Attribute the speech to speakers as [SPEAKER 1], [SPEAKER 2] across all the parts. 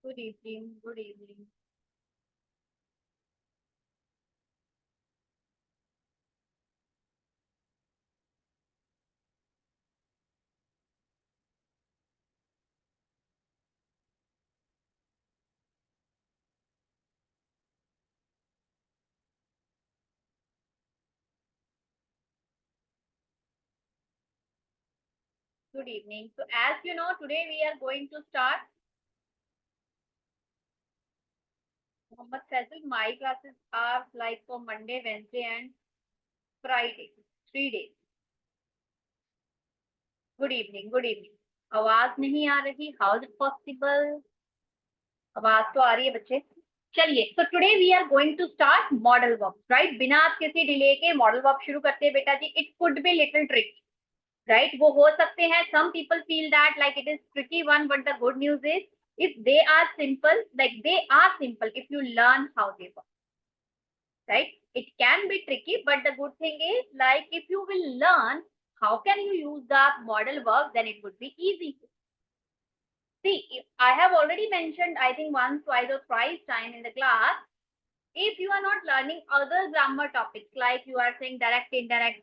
[SPEAKER 1] Good evening. Good evening. Good evening. So as you know, today we are going to start Muhammad Faisal. My classes are like for Monday, Wednesday and Friday. 3 days. Good evening. Good evening. आवाज नहीं आ रही? How is it possible? आवाज तो आ रही है बच्चे. चलिए, so today we are going to start model verbs, right? बिना आप किसी डिले के मॉडल वर्ब शुरू करते हैं बेटा जी. It could be little tricky, right? वो हो सकते हैं. Some people feel that like it is tricky one, but the good news is if they are simple, like they are simple if you learn how they work, right? It can be tricky, but the good thing is like if you will learn how can you use the model verb, then it would be easy. See, if I have already mentioned, I think once, twice or thrice time in the class, if you are not learning other grammar topics, like you are saying direct, indirect,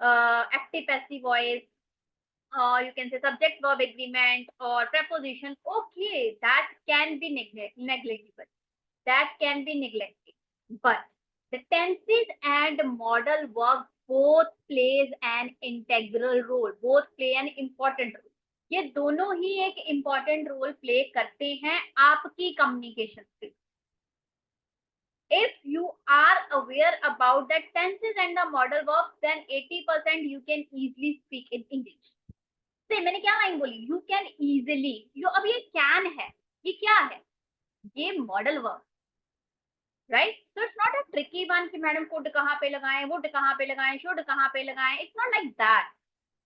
[SPEAKER 1] active, passive voice, you can say subject verb agreement or preposition, okay, that can be negligible. That can be neglected. But the tenses and modal verbs both plays an integral role, both play an important role. ये दोनों ही एक important role play करते हैं आपकी communication skills. If you are aware about the tenses and the modal verbs, then 80% you can easily speak in English. से मैंने क्या line बोली? You can easily. यो अब ये कैन है, ये क्या है? ये modal verb, right? So it's not a tricky one कि मैडम कुड कहाँ पे लगाएं, वुड कहाँ पे लगाएं, शुड कहाँ पे लगाएं. It's not like that.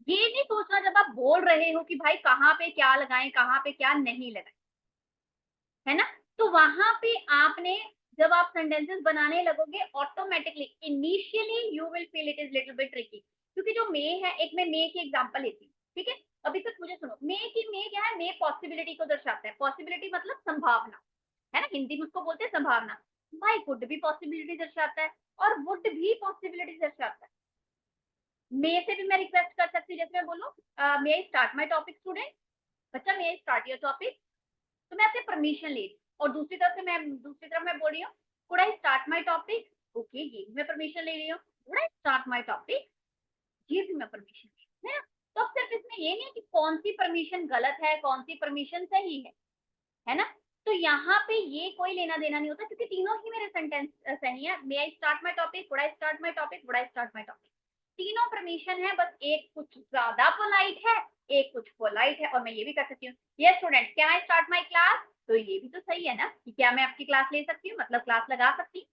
[SPEAKER 1] ये नहीं सोचना जब आप बोल रहे हो कि भाई कहाँ पे क्या लगाएं, कहाँ पे क्या नहीं लगाएं, है ना? तो वहां पे आपने जब आप सेंटेंसेस बनाने लगोगे automatically initially you will feel it is little bit tricky. क्योंकि जो मे है, एक मैं मे की एग्जांपल लेती हूँ, ठीक है? अभी तक मुझे सुनो, मे की मे क्या है? मे पॉसिबिलिटी को दर्शाता है. पॉसिबिलिटी मतलब संभावना, है ना? हिंदी में उसको बोलते हैं संभावना. भाई कुड भी पॉसिबिलिटी दर्शाता है और वुड भी पॉसिबिलिटी दर्शाता है. मे से भी मैं रिक्वेस्ट कर सकती हूँ, जैसे मैं बोलूँ may I start my topic student. बच्चा may I start your topic. तो मैं आपसे परमिशन ले रही. और दूसरी तरफ मैं बोल रही हूँ could I start my topic. Okay, ये मैं परमिशन ले रही हूँ. Could I start my topic, ये भी मैं परमिशन ले रही हूँ. तो अब सिर्फ इसमें ये नहीं कि कौन सी परमिशन गलत है, कौन सी परमिशन सही है ना? तो यहाँ पे ये कोई लेना देना नहीं होता, क्योंकि तीनों ही मेरे सेंटेंस सही है. May I start my topic, would I start my topic, would I start my topic. तीनों परमिशन है, बस एक कुछ ज्यादा पोलाइट है, एक कुछ पोलाइट है. और मैं ये भी कर सकती हूँ, yes student can I start my class. तो ये भी तो सही है ना कि क्या मैं आपकी क्लास ले सकती हूँ, मतलब क्लास लगा सकती हूँ.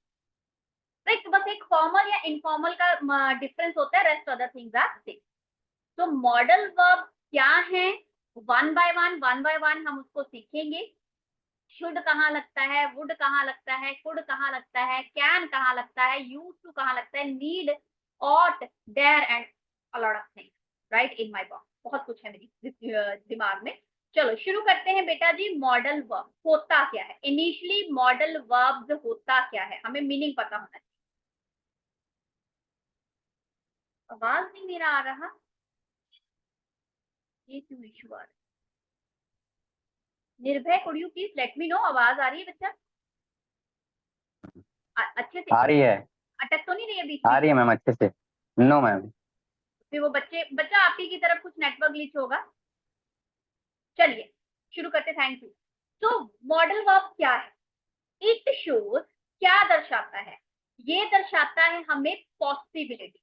[SPEAKER 1] तो बस एक फॉर्मल या इनफॉर्मल का डिफरेंस होता है, rest other things are same. तो मॉडल वर्ब क्या है? वन बाय वन हम उसको सीखेंगे. शुड कहाँ लगता है, वुड कहाँ लगता है, कुड कहाँ लगता है, कैन कहाँ लगता है, यूज टू कहाँ लगता है, need, ought, dare and a lot of things, right, in my box. बहुत कुछ है मेरी दिमाग में. चलो शुरू करते हैं बेटा जी. मॉडल वर्ब होता क्या है? इनिशियली मॉडल वर्ब्स होता क्या है, हमें मीनिंग पता होना चाहिए. आवाज नहीं मेरा आ रहा, ये क्यों इशू आ रहा है? निर्भय, could you please let me know. आवाज आ रही है बच्चा? अच्छे से
[SPEAKER 2] आ रही है.
[SPEAKER 1] अटक तो नहीं रही है बीच
[SPEAKER 2] आ
[SPEAKER 1] में?
[SPEAKER 2] रही है मैम अच्छे से. No ma'am.
[SPEAKER 1] फिर वो बच्चा आपकी की तरफ कुछ नेटवर्क ग्लिच होगा. चलिए शुरू करते. Thank you. तो मॉडल वर्ब क्या है? इट शोज, क्या दर्शाता है? ये दर्शाता है हमें पॉसिबिलिटी,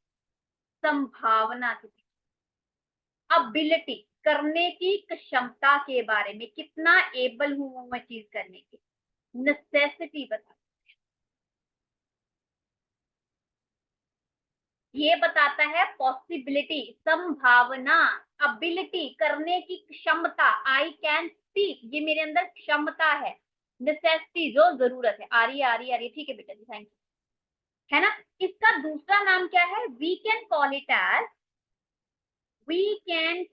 [SPEAKER 1] संभावना की, अबिलिटी, करने की क्षमता के बारे में, कितना एबल हूं मैं चीज करने की. नेसेसिटी बता, ये बताता है पॉसिबिलिटी, संभावना, अबिलिटी, करने की क्षमता. आई कैन स्पीक, ये मेरे अंदर क्षमता है. नेसेसिटी, जो जरूरत है. आ रही है, आ रही है, आ रही है. ठीक है बेटा जी, थैंक यू. है ना? इसका दूसरा नाम क्या है? We can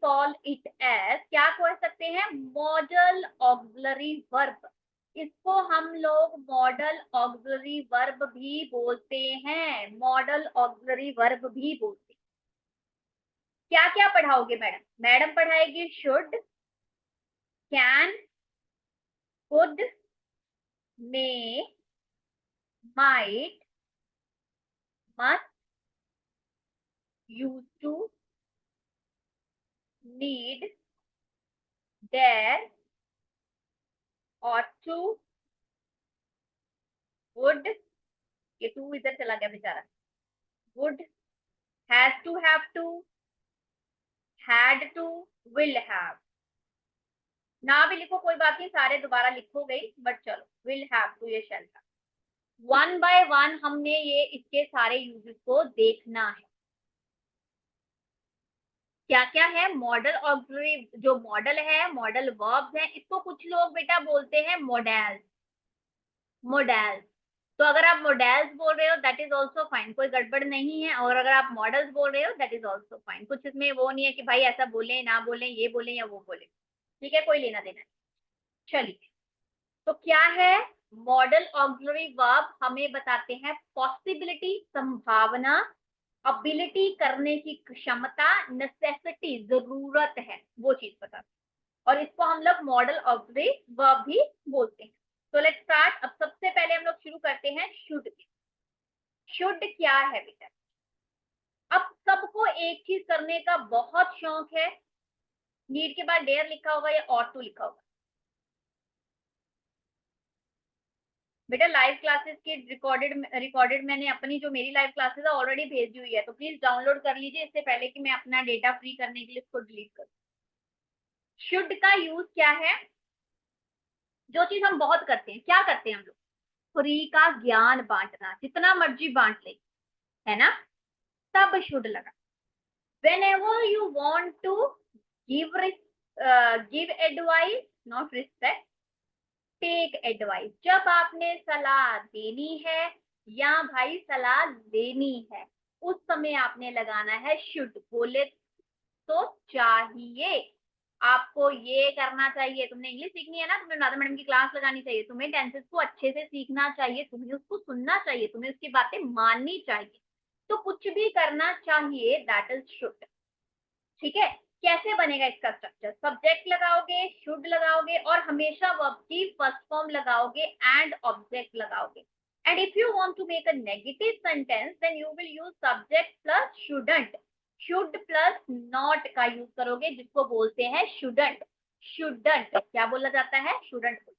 [SPEAKER 1] call it as, क्या कह सकते हैं? Modal auxiliary verb. इसको हम लोग मॉडल ऑक्सिलरी वर्ब भी बोलते हैं, मॉडल ऑक्सिलरी वर्ब भी बोलते हैं। क्या क्या पढ़ाओगे मैडम? मैडम पढ़ाएगी should, can, could, may, might, must, use to, need, dare, ought to, would, ये टू इधर चला गया बेचारा, would, has to, have to, had to, will have। ना भी लिखो कोई बात नहीं, सारे दोबारा लिखो गई, बट चलो will have to ये शैल था। वन बाय वन हमने ये इसके सारे यूजेस को देखना है। क्या क्या है? मॉडल ऑक्सिलरी, जो मॉडल है, मॉडल वर्ब्स है, इसको कुछ लोग बेटा बोलते हैं मॉडल्स, मॉडल्स। तो अगर आप मॉडल्स बोल रहे हो दैट इज ऑल्सो फाइन, कोई गड़बड़ नहीं है। और अगर आप मॉडल्स बोल रहे हो दैट इज ऑल्सो फाइन, कुछ इसमें वो नहीं है कि भाई ऐसा बोले ना बोले, ये बोले या वो बोले, ठीक है, कोई लेना देना। चलिए, तो क्या है मॉडल ऑक्सिलरी वर्ब? हमें बताते हैं पॉसिबिलिटी, संभावना, अबिलिटी करने की क्षमता, नेसेसिटी जरूरत है, वो चीज बताते हैं। और इसको हम लोग मॉडल ऑक्सिलरी वर्ब भी बोलते हैं। तो लेट्स स्टार्ट। अब सबसे पहले हम लोग शुरू करते हैं शुड। शुड क्या है बेटा? अब सबको एक चीज करने का बहुत शौक है। नीड के बाद डेयर लिखा होगा या ऑट टू लिखा होगा? बेटा लाइव क्लासेस की रिकॉर्डेड मैंने अपनी जो मेरी लाइव क्लासेस है ऑलरेडी भेज दी हुई है, तो प्लीज डाउनलोड कर लीजिए इससे पहले कि मैं अपना डेटा फ्री करने के लिए इसको डिलीट करूं। शुड का यूज क्या है? जो चीज हम बहुत करते हैं, क्या करते हैं हम लोग? फ्री का ज्ञान बांटना, जितना मर्जी बांट ले, है ना? तब शुड लगा। whenever you want to give give advice, not respect, take advice। जब आपने सलाह देनी है या भाई सलाह लेनी है, उस समय आपने लगाना है शुड। बोले तो चाहिए, आपको ये करना चाहिए, तुमने इंग्लिश सीखनी है ना, तुम्हें राधा मैडम की क्लास लगानी चाहिए, तुम्हें टेंसेस को अच्छे से सीखना चाहिए, तुम्हें उसको सुनना चाहिए, तुम्हें उसकी बातें माननी चाहिए, तो कुछ भी करना चाहिए, दैट इज शुड। ठीक है? कैसे बनेगा इसका स्ट्रक्चर? सब्जेक्ट लगाओगे, शुड लगाओगे, और हमेशा वर्ब की फर्स्ट फॉर्म लगाओगे एंड ऑब्जेक्ट लगाओगे। And if you want to make a negative sentence then you will use subject plus shouldn't. Should plus not का यूज करोगे, जिसको बोलते हैं शुडंट। शुडंट क्या बोला जाता है? शुडंट।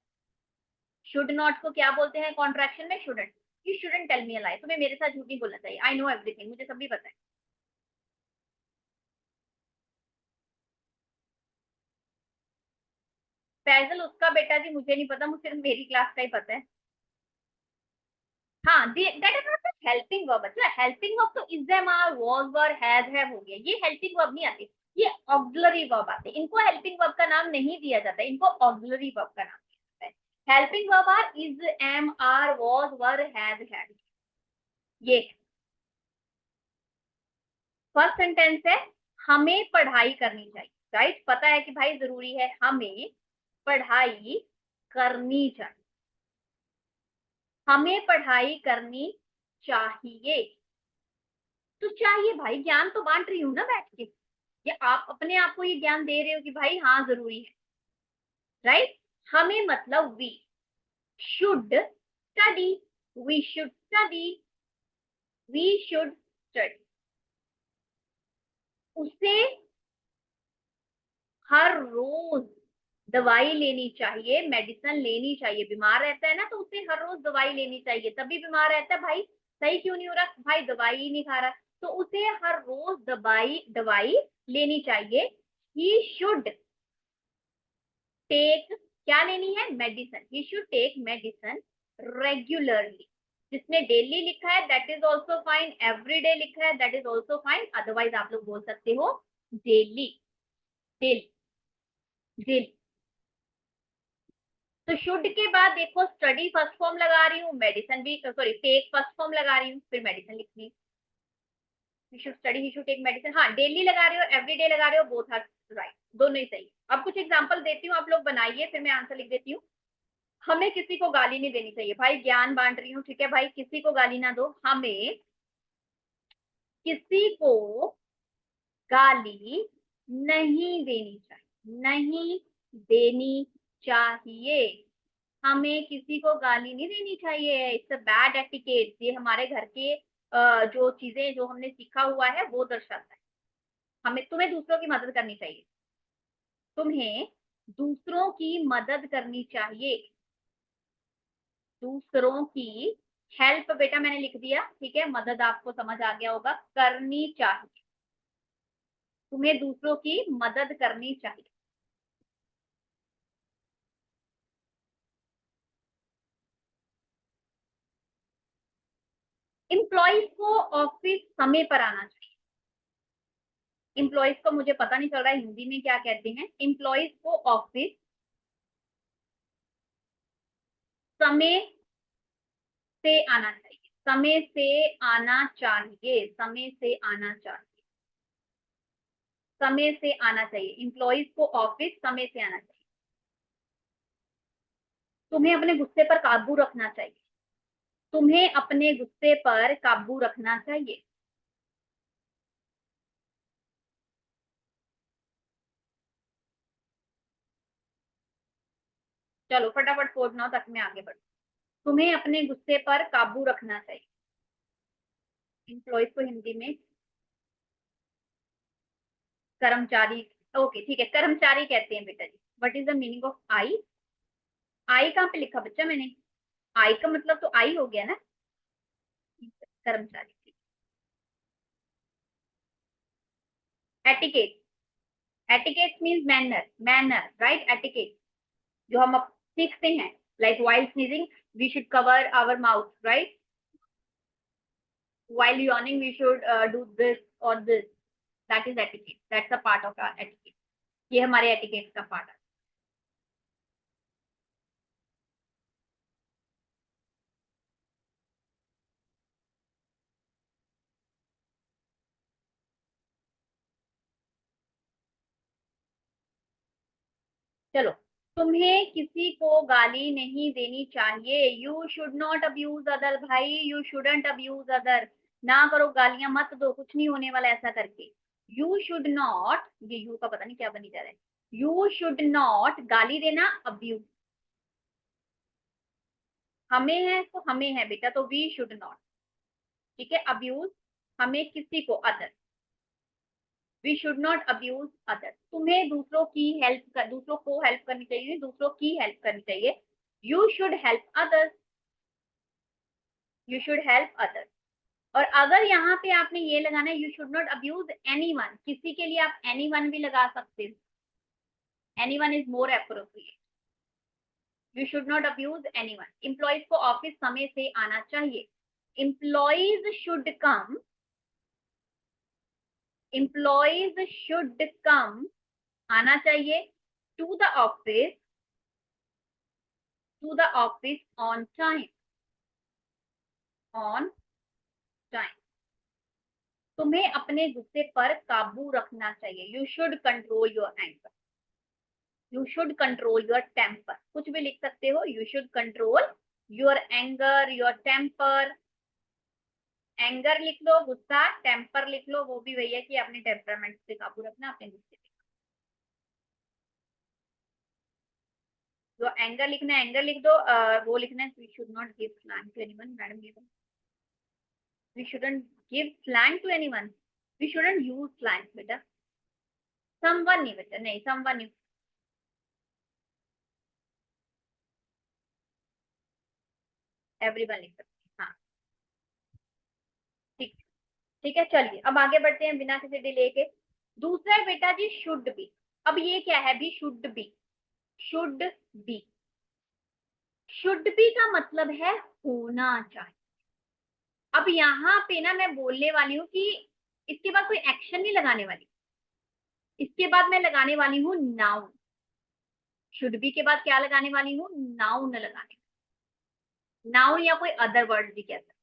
[SPEAKER 1] शुड नॉट को क्या बोलते हैं कॉन्ट्रैक्शन में? Shouldn't. You shouldn't tell me a lie. तुम्हें मेरे साथ झूठ नहीं बोलना चाहिए, आई नो एवरीथिंग, मुझे सब भी पता है। फैजल उसका बेटा जी मुझे नहीं पता, मुझे सिर्फ मेरी क्लास का ही पता है। हाँ, that is not helping verb. अच्छा, हेल्पिंग वर्ब तो is am are was were has have हो गया, ये हेल्पिंग वर्ब नहीं आती, ये ऑक्सिलरी वर्ब आते हैं। इनको हेल्पिंग वर्ब का नाम नहीं दिया जाता, इनको ऑक्सिलरी वर्ब का नाम दिया जाता है। Helping verb are is, am, are, was, were, has, had. ये फर्स्ट सेंटेंस है, हमें पढ़ाई करनी चाहिए, राइट? पता है कि भाई जरूरी है, हमें पढ़ाई करनी चाहिए, हमें पढ़ाई करनी चाहिए। तो चाहिए भाई, ज्ञान तो बांट रही हूँ ना बैठ के, ये आप अपने आप को ये ज्ञान दे रहे हो कि भाई हाँ जरूरी है, राइट? हमें मतलब we should study, we should study, we should study. उसे हर रोज दवाई लेनी चाहिए, मेडिसिन लेनी चाहिए। बीमार रहता है ना, तो उसे हर रोज दवाई लेनी चाहिए, तभी बीमार रहता है भाई। सही क्यों नहीं हो रहा भाई? दवाई ही नहीं खा रहा, तो उसे हर रोज दवाई दवाई लेनी चाहिए। ही शुड टेक, क्या लेनी है? Medicine. He should take medicine regularly. जिसने डेली लिखा है that is also fine, every day लिखा है that is also fine, otherwise आप लोग बोल सकते हो डेली, डेली, डेली। तो शुड के बाद देखो स्टडी फर्स्ट फॉर्म लगा रही हूँ, मेडिसिन भी, सॉरी टेक फर्स्ट फॉर्म लगा रही हूँ, फिर मेडिसिन लिखनी। He should study, he should take medicine. हाँ, डेली लगा रही हो, एवरीडे लगा रहे हो, बोथ आर राइट, दोनों ही सही। अब कुछ एग्जांपल देती हूँ, आप लोग बनाइए, फिर मैं आंसर लिख देती हूँ। हमें किसी को गाली नहीं देनी चाहिए भाई, ज्ञान बांट रही हूँ, ठीक है भाई, किसी को गाली ना दो, हमें किसी को गाली नहीं देनी चाहिए, नहीं देनी चाहिए, हमें किसी को गाली नहीं देनी चाहिए, इट्स अ बैड एटिकेट। ये हमारे घर के जो चीजें जो हमने सीखा हुआ है वो दर्शाता है। हमें तुम्हें दूसरों की मदद करनी चाहिए, तुम्हें दूसरों की मदद करनी चाहिए, दूसरों की हेल्प, बेटा मैंने लिख दिया, ठीक है, मदद आपको समझ आ गया होगा, करनी चाहिए, तुम्हें दूसरों की मदद करनी चाहिए। एम्प्लॉइज को ऑफिस समय पर आना चाहिए। एम्प्लॉइज को मुझे पता नहीं चल रहा है हिंदी में क्या कहते हैं, एम्प्लॉइज को ऑफिस समय से आना चाहिए, समय से आना चाहिए, समय से आना चाहिए, समय से आना चाहिए, एम्प्लॉइज को ऑफिस समय से आना चाहिए। तुम्हें अपने गुस्से पर काबू रखना चाहिए, तुम्हें अपने गुस्से पर काबू रखना चाहिए। चलो फटाफट 4 9 तक में आगे बढ़ो। तुम्हें अपने गुस्से पर काबू रखना चाहिए, एम्प्लॉइज को हिंदी में कर्मचारी, ओके ठीक है, कर्मचारी कहते हैं बेटा जी। What is the meaning of I? I कहाँ पे लिखा बच्चा मैंने? आई का मतलब तो आई हो गया ना, कर्मचारी। Etiquette, etiquette means manner, manner right, etiquette जो हम सीखते हैं, like while sneezing we should cover our mouth, right, while yawning we should do this or this, that is etiquette, that's a part of our etiquette, ये हमारे etiquette का part है। चलो, तुम्हें किसी को गाली नहीं देनी चाहिए, you should not abuse other, भाई यू शुडंट अब्यूज अदर, ना करो गालियां मत दो, कुछ नहीं होने वाला ऐसा करके। यू शुड नॉट, ये यू का पता नहीं क्या बनी जा रहा है, यू शुड नॉट गाली देना, अब्यूज हमें है तो हमें है बेटा, तो वी शुड नॉट, ठीक है, अब्यूज हमें किसी को, other, we should not abuse other. तुम्हें दूसरों की हेल्प कर, दूसरों को हेल्प करनी चाहिए, दूसरों की हेल्प करनी चाहिए, you should help others, you should help others. और अगर यहाँ पे आपने ये लगाना है you should not abuse anyone, किसी के लिए आप एनीवन भी लगा सकते हो, anyone is more appropriate, you should not abuse anyone. Employees को ऑफिस समय से आना चाहिए, employees should come, employees should come आना चाहिए, to the office, to the office on time, on time. तुम्हें अपने गुस्से पर काबू रखना चाहिए, you should control your anger, you should control your temper, कुछ भी लिख सकते हो, you should control your anger, your temper, anger लिख लो गुस्सा, टेम्पर लिख लो वो भी वही है कि अपने टेम्परामेंट पे काबू रखना, अपने गुस्से पे। जो एंगर लिखना है एंगर लिख दो, वो लिखना है we should not give slang to anyone, madam ये we shouldn't give slang to anyone, we shouldn't use slang बेटा, समवन नहीं बेटा, नहीं समवन नहीं, एवरीवन लिख सकते हैं, हाँ ठीक, ठीक है चलिए अब आगे बढ़ते हैं बिना किसी डिले के। दूसरा है बेटा जी शुड बी, अब ये क्या है भी, should be, should be, should be का मतलब है होना चाहिए। अब यहाँ पे ना मैं बोलने वाली हूँ कि इसके बाद कोई एक्शन नहीं लगाने वाली, इसके बाद मैं लगाने वाली हूँ नाउन, शुड बी के बाद क्या लगाने वाली हूँ, नाउन लगाने, नाउन या कोई अदर वर्ड भी कह सकते,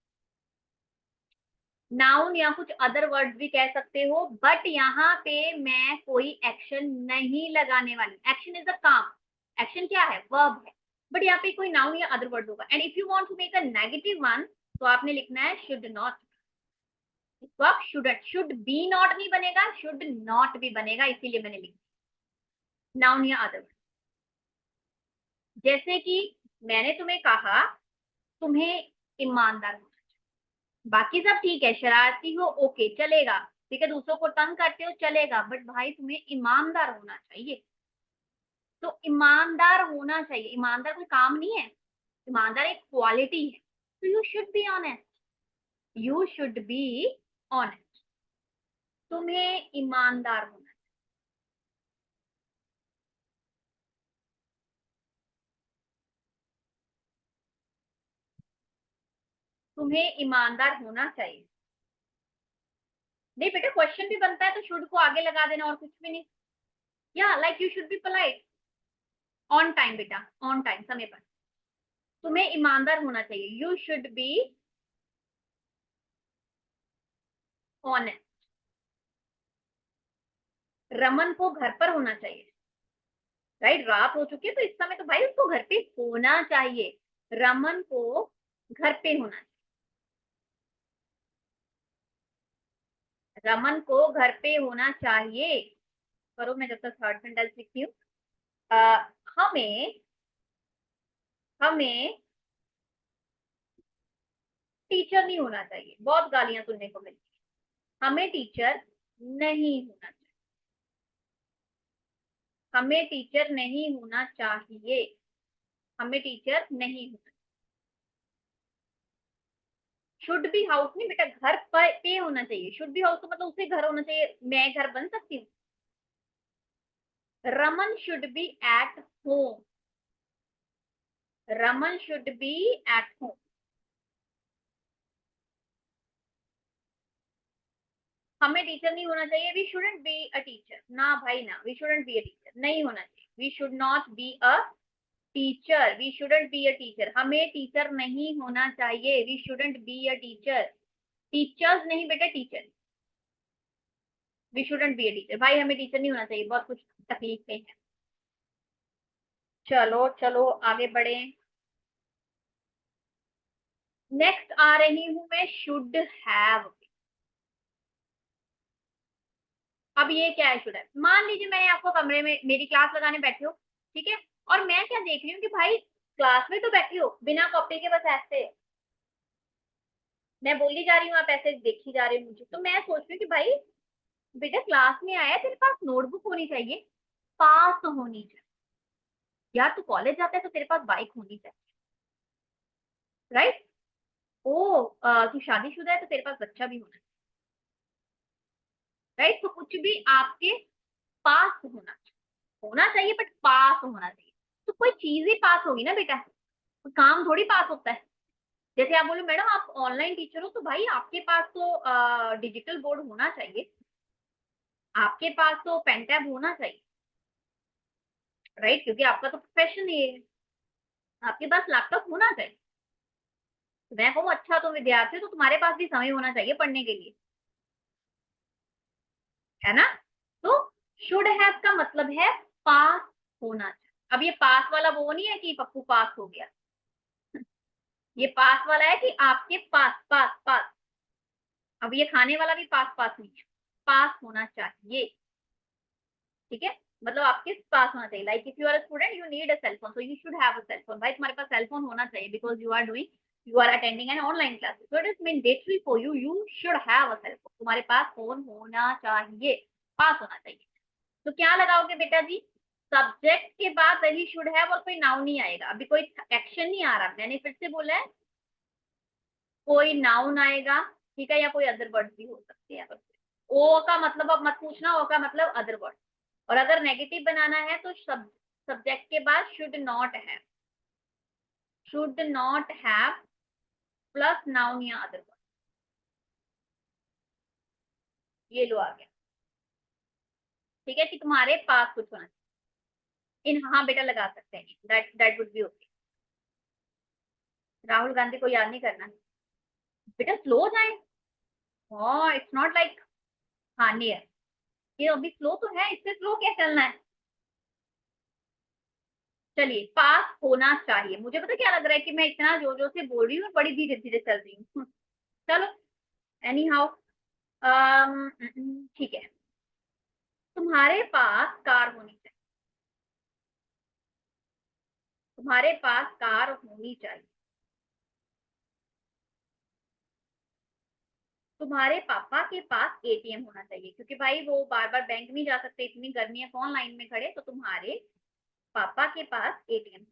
[SPEAKER 1] नाउन या कुछ अदर वर्ड भी कह सकते हो, बट यहाँ पे मैं कोई एक्शन नहीं लगाने वाली, एक्शन इज अ काम, एक्शन क्या है, वर्ब है, बट यहाँ पे कोई नाउन या अदर वर्ड होगा। And if you want to make a negative one तो आपने लिखना है शुड नॉट। तो आप शुड बी नॉट नहीं बनेगा, शुड नॉट भी बनेगा, इसीलिए मैंने लिखा नाउन या अदर वर्ड। जैसे कि मैंने तुम्हें कहा तुम्हें ईमानदार होना चाहिए, बाकी सब ठीक है, शरारती हो ओके चलेगा, ठीक है, दूसरों को तंग करते हो चलेगा, बट भाई तुम्हें ईमानदार होना चाहिए। तो ईमानदार होना चाहिए, ईमानदार कोई काम नहीं है, ईमानदार एक क्वालिटी है। तो you should be honest, you should be honest, तुम्हें ईमानदार होना। तुम्हें ईमानदार होना चाहिए। नहीं बेटा, क्वेश्चन भी बनता है तो शुड को आगे लगा देना और कुछ भी नहीं। या like you should be polite on time, बेटा ऑन टाइम, समय पर। तुम्हें ईमानदार होना चाहिए, you should be honest. Raman को घर पर होना चाहिए, राइट, रात हो चुकी है तो इस समय तो भाई उसको घर पे होना चाहिए, रमन को घर पे होना चाहिए, रमन को घर पे होना चाहिए। करो, मैं जब तक थर्ड सेंटेंस लिखती हूँ। हमें हमें टीचर नहीं होना चाहिए, बहुत गालियां सुनने को मिलती है, हमें टीचर नहीं होना चाहिए, हमें टीचर नहीं होना चाहिए, हमें टीचर नहीं होना। शुड बी हाउस नहीं बेटा, घर पर पे होना चाहिए, शुड बी हाउस तो मतलब उसे घर होना चाहिए, मैं घर बन सकती हूँ। Raman should be at home, Raman should be at home. हमें टीचर नहीं होना चाहिए, we shouldn't be a teacher, ना भाई ना, we shouldn't be a teacher, नहीं होना चाहिए, we should not be a teacher, we shouldn't be a teacher, हमें टीचर नहीं होना चाहिए, we shouldn't be a teacher, teachers नहीं बेटा, teacher, we shouldn't be a teacher, भाई हमें टीचर नहीं होना चाहिए, बहुत कुछ तकलीफें हैं। चलो चलो आगे बढ़े। नेक्स्ट आ रही हूं मैं, शुड हैव। अब ये क्या है शुड हैव? मान लीजिए मैंने आपको कमरे में मेरी क्लास लगाने बैठे हो, ठीक है, और मैं क्या देख रही हूँ कि भाई क्लास में तो बैठी हो बिना कॉपी के, बस ऐसे मैं बोली जा रही हूँ, आप ऐसे देखी जा रहे हो मुझे, तो मैं सोच रही हूँ कि भाई बेटा क्लास में आया, तेरे पास नोटबुक होनी चाहिए, पास तो होनी चाहिए, यार तू कॉलेज जाता है तो तेरे पास बाइक होनी चाहिए, राइट। ओ तू शादीशुदा है तो तेरे पास बच्चा भी होना चाहिए, राइट। तो कुछ भी आपके पास होना चाहिए, बट पास होना चाहिए। तो कोई चीज ही पास होगी ना बेटा, तो काम थोड़ी पास होता है। जैसे आप बोलो मैडम आप ऑनलाइन टीचर हो, तो भाई आपके पास तो डिजिटल बोर्ड होना चाहिए, आपके पास तो पेन टैब होना चाहिए, राइट, क्योंकि आपका तो प्रोफेशन ये है, आपके पास लैपटॉप होना चाहिए। तो मैं कहूँ अच्छा तुम विद्यार्थी हो तो तुम्हारे पास भी समय होना चाहिए पढ़ने के लिए, है ना। तो शुड हैव का मतलब है पास होना चाहिए। अब ये पास वाला वो नहीं है कि पप्पू पास हो गया, ये पास वाला है कि आपके पास पास पास। अब ये खाने वाला भी पास पास नहीं है, पास होना चाहिए, ठीक है, मतलब आपके पास होना चाहिए। Like if you are student you need a cell phone, so you should have a cell phone, भाई तुम्हारे पास सेल फोन होना चाहिए, because you are attending an online class, so it is mandatory for you, you should have a cell phone, तुम्हारे पास phone होना चाहिए, पास होना चाहिए। तो क्या लगाओगे बेटा जी, सब्जेक्ट के बाद वही शुड हैव और कोई नाउन नहीं आएगा, अभी कोई एक्शन नहीं आ रहा, मैंने फिर से बोला है, कोई नाउन आएगा, ठीक है, या कोई अदर वर्ड भी हो सकते हैं। ओ का मतलब अब मत पूछना, ओ का मतलब अदर वर्ड, और अगर नेगेटिव बनाना है तो सब्जेक्ट के बाद should not have, should not have plus noun या अदर वर्ड, ये लो आ गया, ठीक है, कि तुम्हारे पास कुछ होना चाहिए। इन हाँ बेटा लगा सकते हैं, that would be okay. Rahul Gandhi को याद नहीं करना बेटा, स्लो जाए, हाँ इट्स नॉट लाइक, हाँ नियर, ये अभी स्लो तो है, इससे स्लो क्या चलना है। चलिए, पास होना चाहिए। मुझे पता क्या लग रहा है कि मैं इतना जोर जोर से बोल रही हूँ, बड़ी धीरे धीरे चल रही हूँ। चलो, एनी हाउ, ठीक है। तुम्हारे पास कार होनी चाहिए। तुम्हारे पास कार होनी चाहिए। तुम्हारे पापा के पास एटीएम होना चाहिए, क्योंकि भाई वो बार बार बैंक नहीं जा सकते, इतनी गर्मी है, कौन लाइन में खड़े, तो तुम्हारे पापा के पास एटीएम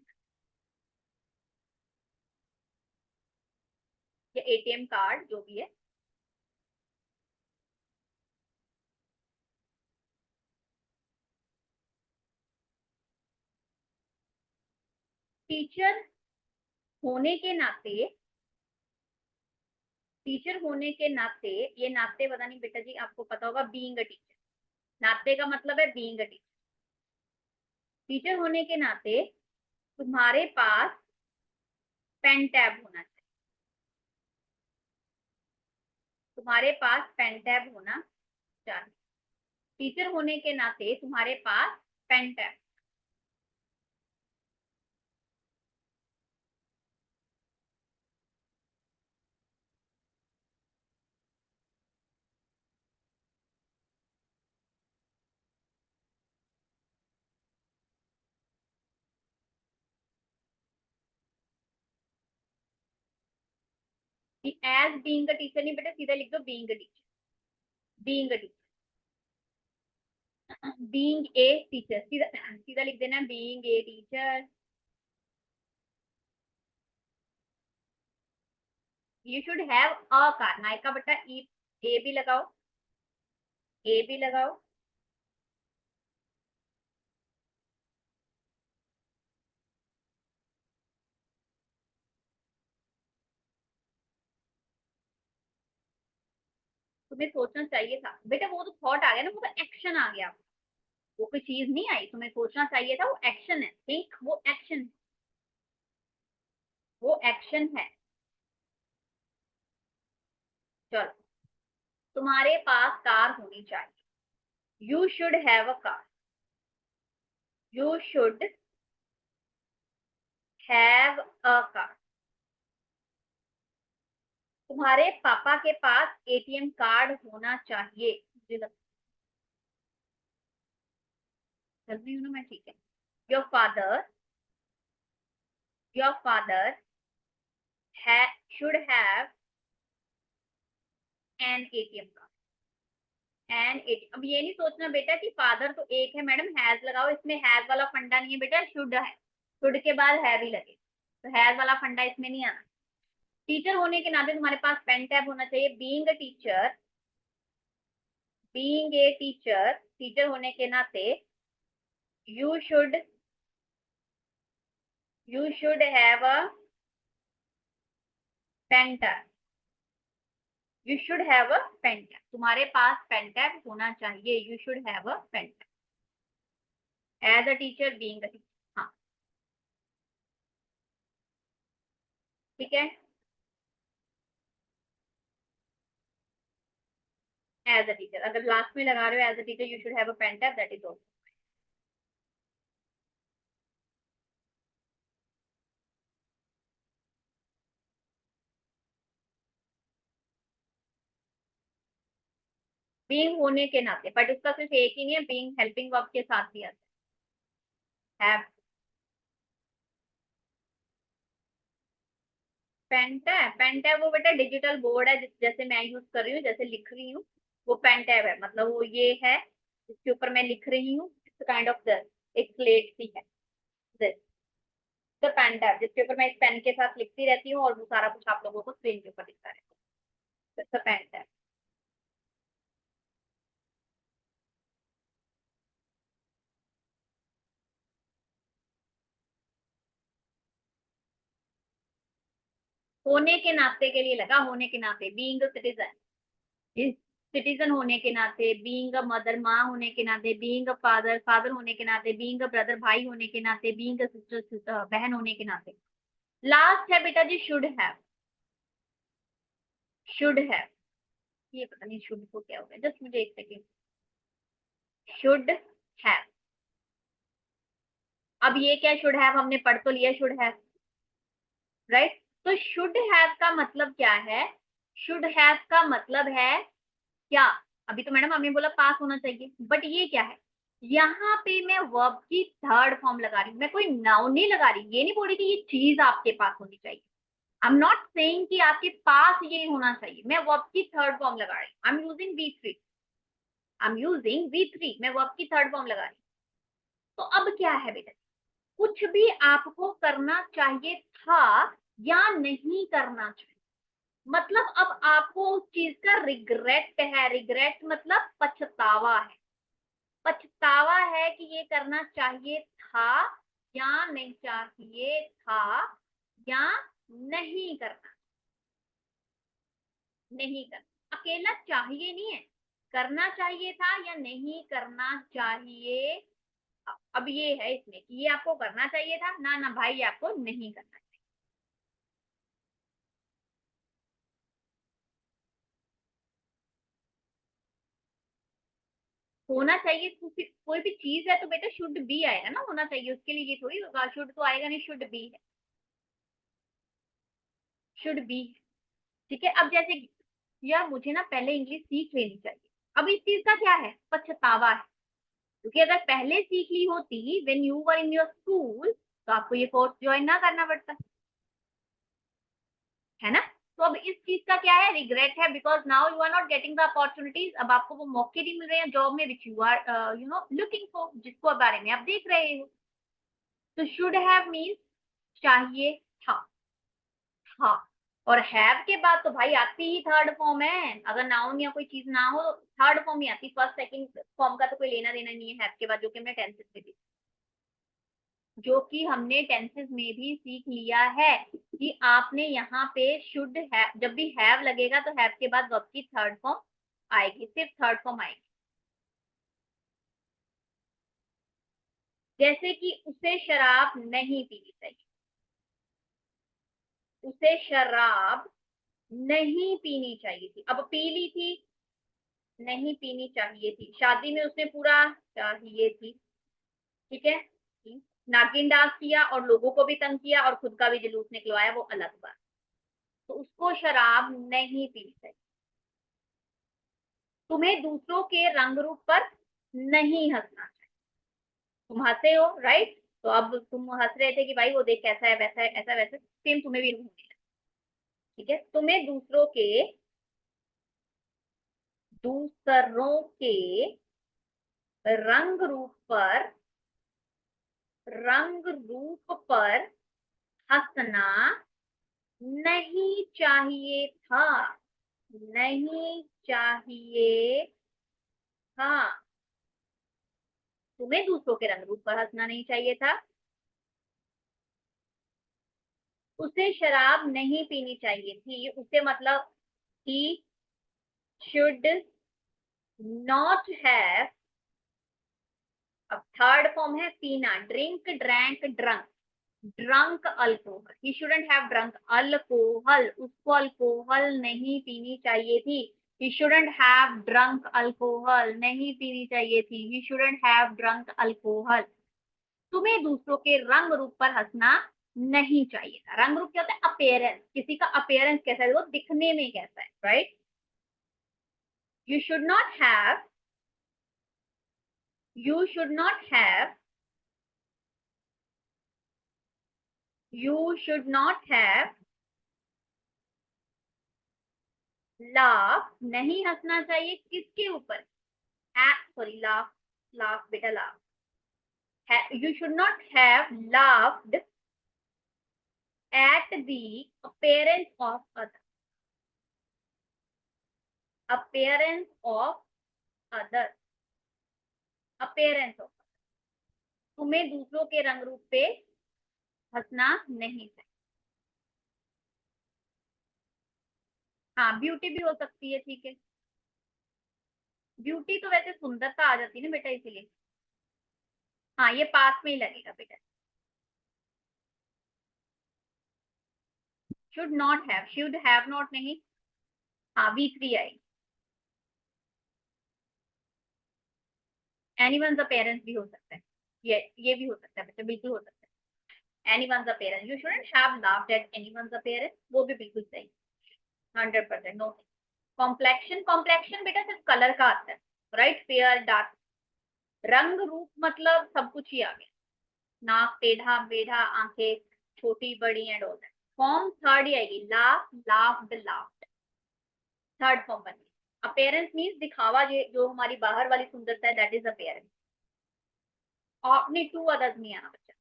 [SPEAKER 1] या एटीएम कार्ड जो भी है। टीचर होने के नाते, टीचर होने के नाते, ये नाते पता नहीं बेटा जी आपको पता होगा, बीइंग अ टीचर, नाते का मतलब है बीइंग अ टीचर। टीचर होने के नाते तुम्हारे पास पेन टैब होना चाहिए। तुम्हारे पास पेन टैब होना चाहिए। टीचर होने के नाते तुम्हारे पास pen tab. As being a teacher नहीं बेटा, सीधा लिख दो being a teacher. Being a teacher, being a teacher, सीधा सीधा लिख देना being a teacher. You should have a car, Nayika बेटा ई, ए भी लगाओ, ए भी लगाओ। तुम्हें सोचना चाहिए था बेटा, वो तो थॉट आ गया ना, वो तो एक्शन आ गया। वो कोई चीज नहीं आई, तुम्हें सोचना चाहिए था, वो एक्शन है, थिंक, वो एक्शन, वो एक्शन है। चलो, तुम्हारे पास कार होनी चाहिए। You should have a car. You should have a car. तुम्हारे पापा के पास एटीएम कार्ड होना चाहिए। मुझे लगता चल रही हूँ ना मैं, ठीक है। Your father, your father should have an ATM card. N ATM, अब ये नहीं सोचना बेटा कि फादर तो एक है मैडम, हैज लगाओ, इसमें हैज वाला फंडा नहीं है बेटा, शुड है, शुड के बाद हैव ही लगे, तो हैज वाला फंडा इसमें नहीं आना। टीचर होने के नाते तुम्हारे पास पेन टैब होना चाहिए। Being a teacher, being a teacher, teacher होने के नाते you should, you should have a pen tab. You should have a pen tab, तुम्हारे पास पेन टैब होना चाहिए। You should have a pen tab as a teacher, being a teacher. हाँ, ठीक है। एज अ टीचर, अगर last में लगा रहे हो as a teacher, you should have a pen tab, that is also. Being होने के नाते, बट उसका सिर्फ एक ही नहीं है, बीइंग हेल्पिंग वर्ब के साथ भी आता है, have. Pen tab, pen tab वो बेटा डिजिटल बोर्ड है, जैसे मैं यूज कर रही हूँ, जैसे लिख रही हूँ, वो पेन टैब है, मतलब वो ये है जिसके ऊपर मैं लिख रही हूँ, काइंड ऑफ दिस, एक स्लेट सी है, दिस द पेन टैब, जिसके ऊपर मैं इस पेन के साथ लिखती रहती हूँ और वो सारा कुछ आप लोगों को स्क्रीन के ऊपर दिखता रहता है, द पेन टैब। होने के नाते के लिए लगा, होने के नाते, बीइंग अ सिटीजन, सिटीजन होने के नाते, बीइंग अ मदर, माँ होने के नाते, बीइंग अ फादर, फादर होने के नाते, बीइंग अ ब्रदर, भाई होने के नाते, बीइंग अ सिस्टर, बहन होने के नाते। लास्ट है बेटा जी शुड हैव। शुड हैव, ये पता नहीं शुड को क्या हो गया, जस्ट मुझे एक सेकेंड। शुड हैव, अब ये क्या शुड हैव, हमने पढ़ तो लिया शुड हैव, राइट। तो शुड हैव का मतलब क्या है? शुड हैव का मतलब है क्या? अभी तो मैडम हमने बोला पास होना चाहिए, बट ये क्या है? यहाँ पे मैं वर्ब की थर्ड फॉर्म लगा रही हूँ, मैं कोई नाउन नहीं लगा रही, ये नहीं बोल रही कि ये चीज आपके पास होनी चाहिए। आई एम नॉट सेइंग कि आपके पास ये होना चाहिए, मैं वर्ब की थर्ड फॉर्म लगा रही हूँ। I am using V3, I am using V3, मैं वर्ब की थर्ड फॉर्म लगा रही हूँ। तो अब क्या है बेटा, कुछ भी आपको करना चाहिए था या नहीं करना चाहिए, मतलब अब आपको उस चीज का रिग्रेट है। रिग्रेट मतलब पछतावा है। पछतावा है कि ये करना चाहिए था या नहीं चाहिए था, या नहीं करना, नहीं करना। अकेला चाहिए नहीं है, करना चाहिए था या नहीं करना चाहिए। अब ये है इसमें कि ये आपको करना चाहिए था ना, ना भाई, ये आपको नहीं करना। होना चाहिए, कोई भी चीज है तो बेटा शुड बी आएगा ना, होना चाहिए उसके लिए ये थोड़ी होगा, शुड तो आएगा नहीं, शुड बी है, शुड बी। ठीक है, अब जैसे यार मुझे ना पहले इंग्लिश सीख लेनी चाहिए, अब इस चीज का क्या है, पछतावा है। क्योंकि अगर पहले सीख ली होती when you were in your school, तो आपको ये कोर्स ज्वाइन ना करना पड़ता, है ना। तो अब इस चीज का क्या है, रिग्रेट है, because now you are not getting the opportunities, अब आपको वो मौके नहीं मिल रहे हैं जॉब में which you are looking for, जिसको बारे में आप देख रहे हो। तो शुड हैव मीन्स चाहिए था, हाँ। और हैव के बाद तो भाई आती ही थर्ड फॉर्म है, अगर नाउन या कोई चीज ना हो तो थर्ड फॉर्म ही आती, फर्स्ट सेकंड फॉर्म का तो कोई लेना देना नहीं है हैव के बाद, जो कि हमने टेंसेस में भी, जो कि हमने टेंसेस में भी सीख लिया है कि आपने यहाँ पे शुड हैव, जब भी हैव लगेगा तो हैव के बाद वर्ब की थर्ड फॉर्म आएगी, सिर्फ थर्ड फॉर्म आएगी। जैसे कि उसे शराब नहीं पीनी चाहिए, उसे शराब नहीं पीनी चाहिए थी, अब पी ली थी, नहीं पीनी चाहिए थी, शादी में उसने पूरा चाहिए थी, ठीक है। नागिन डांस किया और लोगों को भी तंग किया और खुद का भी जुलूस निकलवाया, वो अलग बात। तो उसको शराब नहीं पीनी चाहिए। तुम्हें दूसरों के रंग रूप पर नहीं हंसना चाहिए, तुम हंसे हो राइट, तो अब तुम हंस रहे थे कि भाई वो देख कैसा है, वैसा है, ऐसा वैसा, सेम तुम्हें भी होने लगा, ठीक है। तुम्हें दूसरों के रंग रूप पर, रंग रूप पर हंसना नहीं चाहिए था, नहीं चाहिए था। तुम्हें दूसरों के रंग रूप पर हंसना नहीं चाहिए था। उसे शराब नहीं पीनी चाहिए थी, उसे मतलब he should not have, अब थर्ड फॉर्म है पीना, drink, drank, drunk, drunk alcohol, he shouldn't have drunk alcohol, उसको अल्कोहल नहीं पीनी चाहिए थी। He shouldn't have drunk alcohol, नहीं पीनी चाहिए थी, he shouldn't have drunk alcohol. तुम्हें दूसरों के रंग रूप पर हंसना नहीं चाहिए था। रंग रूप क्या होता है, अपेयरेंस, किसी का अपेयरेंस कैसा है, वो दिखने में कैसा है, right. You should not have, you should not have, you should not have laugh, नहीं हंसना चाहिए किसके ऊपर, सॉरी लाफ, लाफ बेटा laugh, you should not have laughed at the appearance of other, appearance of other, appearance of, तुम्हें दूसरों के रंग रूप पे हंसना नहीं चाहिए। हाँ ब्यूटी भी हो सकती है, ठीक है। ब्यूटी तो वैसे सुंदरता आ जाती है ना बेटा, इसीलिए हाँ ये पास में ही लगेगा बेटा। Should not have, should have not नहीं, हाँ V3 आएगी। एनीवन्स अपीयरेंस भी हो सकता है, ये भी हो सकता है बच्चा, बिल्कुल हो सकता है। anyone's appearance, you shouldn't have laughed at anyone's appearance, वो भी बिल्कुल सही, 100% नो। कॉम्प्लेक्शन, कॉम्प्लेक्शन बेटा सिर्फ कलर का आता है, राइट, फेयर डार्क, रंग रूप मतलब सब कुछ ही आ गया, नाक टेढ़ा बेढ़ा, आंखें छोटी बड़ी and all that. Form third ही आएगी, laugh laughed laughed, third form बन गई। अपेयरेंस मीन्स दिखावा, जो हमारी बाहर वाली सुंदरता है, दैट इज अपेयरेंस। और टू अदर्स नहीं आना बच्चा।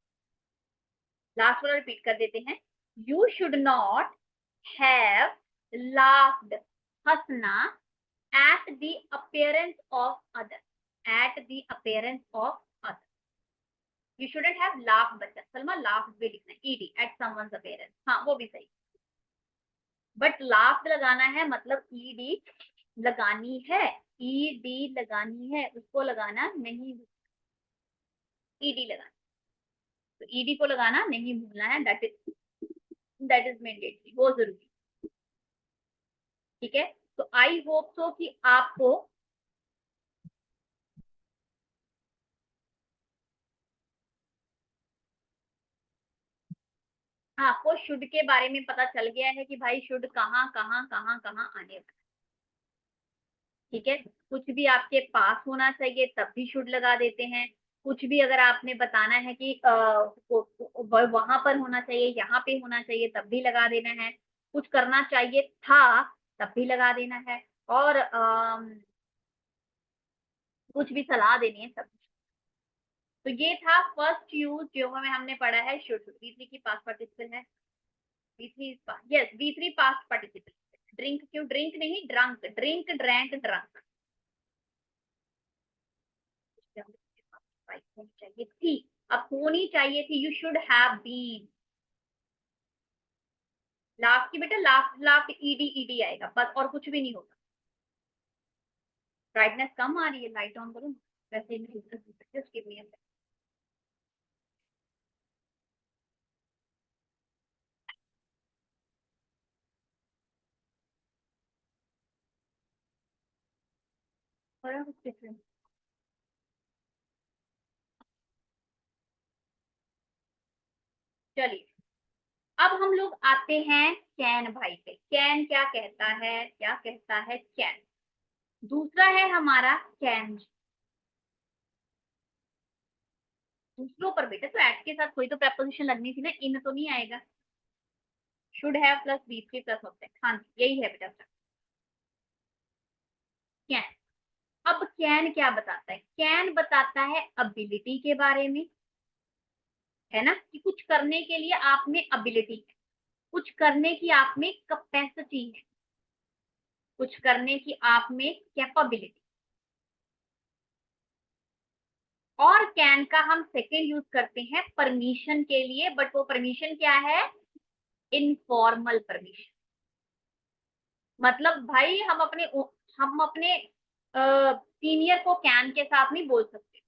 [SPEAKER 1] लास्ट वाला रिपीट कर देते हैं, you should not have laughed, हंसना, at the appearance of other, at the appearance of other, you shouldn't have laughed बच्चा, सलमा laughed भी लिखना है, ed at someone's appearance, हाँ वो भी सही, बट laughed लगाना है मतलब ed लगानी है, ed लगानी है, उसको लगाना नहीं, ed लगाना, तो ed को लगाना नहीं भूलना है, दैट इज मैंडेटरी, वो जरूरी, ठीक है। तो आई होप सो कि आपको आपको शुड के बारे में पता चल गया है कि भाई शुड कहाँ कहाँ कहाँ कहाँ आने वाला, ठीक है। कुछ भी आपके पास होना चाहिए तब भी शुड लगा देते हैं, कुछ भी अगर आपने बताना है कि वहां पर होना चाहिए, यहाँ पे होना चाहिए, तब भी लगा देना है, कुछ करना चाहिए था तब भी लगा देना है, और कुछ भी सलाह देनी है तब। तो ये था फर्स्ट यूज जो हमें हमने पढ़ा है शुड। B3 की पास्ट पार्टिसिपल है, B3 yes, B3 past participle. Drink क्यों, ड्रिंक नहीं ड्रंक, ड्रिंक ड्रैंक ड्रंक, चाहिए थी, अब होनी चाहिए थी, you should have been. Last की बेटा, लास्ट लास्ट ईडी ईडी आएगा बस, और कुछ भी नहीं होगा। ब्राइटनेस कम आ रही है, लाइट ऑन करूँ, वैसे नहीं, just give me a second. थोड़ा कुछ डिफरेंट। चलिए, अब हम लोग आते हैं कैन भाई पे। कैन क्या कहता है, क्या कहता है कैन। दूसरा है हमारा कैन, दूसरों पर बेटा, तो एट के साथ कोई तो प्रेपोजिशन लगनी थी ना, इन तो नहीं आएगा। Should have plus B3 plus object, हाँ यही है बेटा कैन। अब कैन क्या बताता है, कैन बताता है अबिलिटी के बारे में, है ना, कि कुछ करने के लिए आप में अबिलिटी है, कुछ करने की आप में कैपेसिटी है, कुछ करने की आप में कैपेबिलिटी। और कैन का हम सेकेंड यूज करते हैं परमिशन के लिए, बट वो परमिशन क्या है, इनफॉर्मल परमिशन। मतलब भाई हम अपने सीनियर को कैन के साथ नहीं बोल सकते,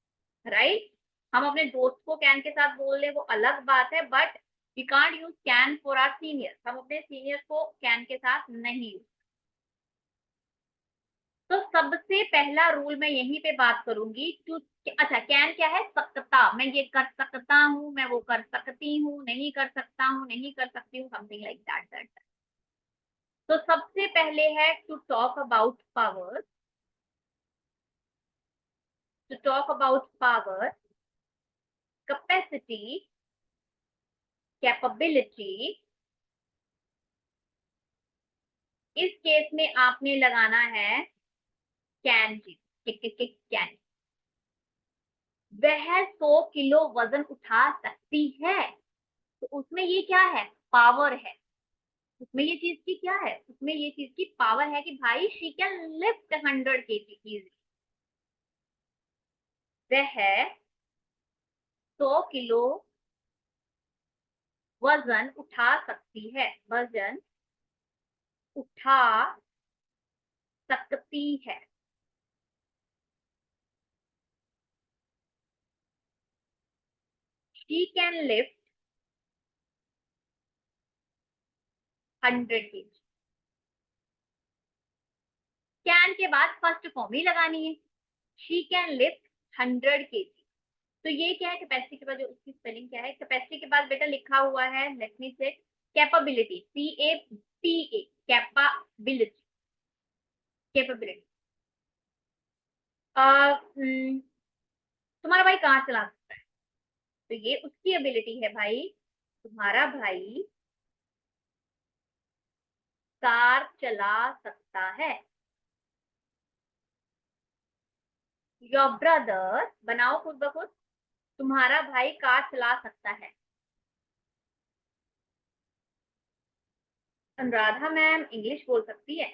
[SPEAKER 1] राइट। हम अपने दोस्त को कैन के साथ बोल ले वो अलग बात है, but we can't use can for our senior, हम अपने सीनियर को कैन के साथ नहीं यूज। तो सबसे पहला रूल मैं यहीं पे बात करूंगी, टू, अच्छा कैन क्या है, सकता, मैं ये कर सकता हूँ, मैं वो कर सकती हूँ, नहीं कर सकता हूँ, नहीं कर सकती हूँ, समथिंग लाइक दैट। तो सबसे पहले है to talk about power, to talk about power, capacity, capability. इस केस में आपने लगाना है कैन जी, कैन। वह 100 किलो वजन उठा सकती है, तो उसमें ये क्या है, पावर है, उसमें ये चीज की क्या है, उसमें ये चीज की पावर है कि भाई she can lift 100 kg easily. वह 100 किलो वजन उठा सकती है, वजन उठा सकती है। She can lift 100 kg। Can के बाद फर्स्ट फॉर्म ही लगानी है, शी कैन लिफ्ट 100 kg। तो ये क्या है कैपेसिटी के बाद जो उसकी स्पेलिंग क्या है, कैपेसिटी के बाद बेटा लिखा हुआ है, लेट मी से कैपेबिलिटी, CAPA, कैपेबिलिटी, कैपेबिलिटी। तुम्हारा भाई कहाँ चला सकता है, तो ये उसकी एबिलिटी है भाई, तुम्हारा भाई कार चला सकता है। योर ब्रदर, बनाओ खुद ब खुद, तुम्हारा भाई कार चला सकता है। अनुराधा मैम इंग्लिश बोल सकती है,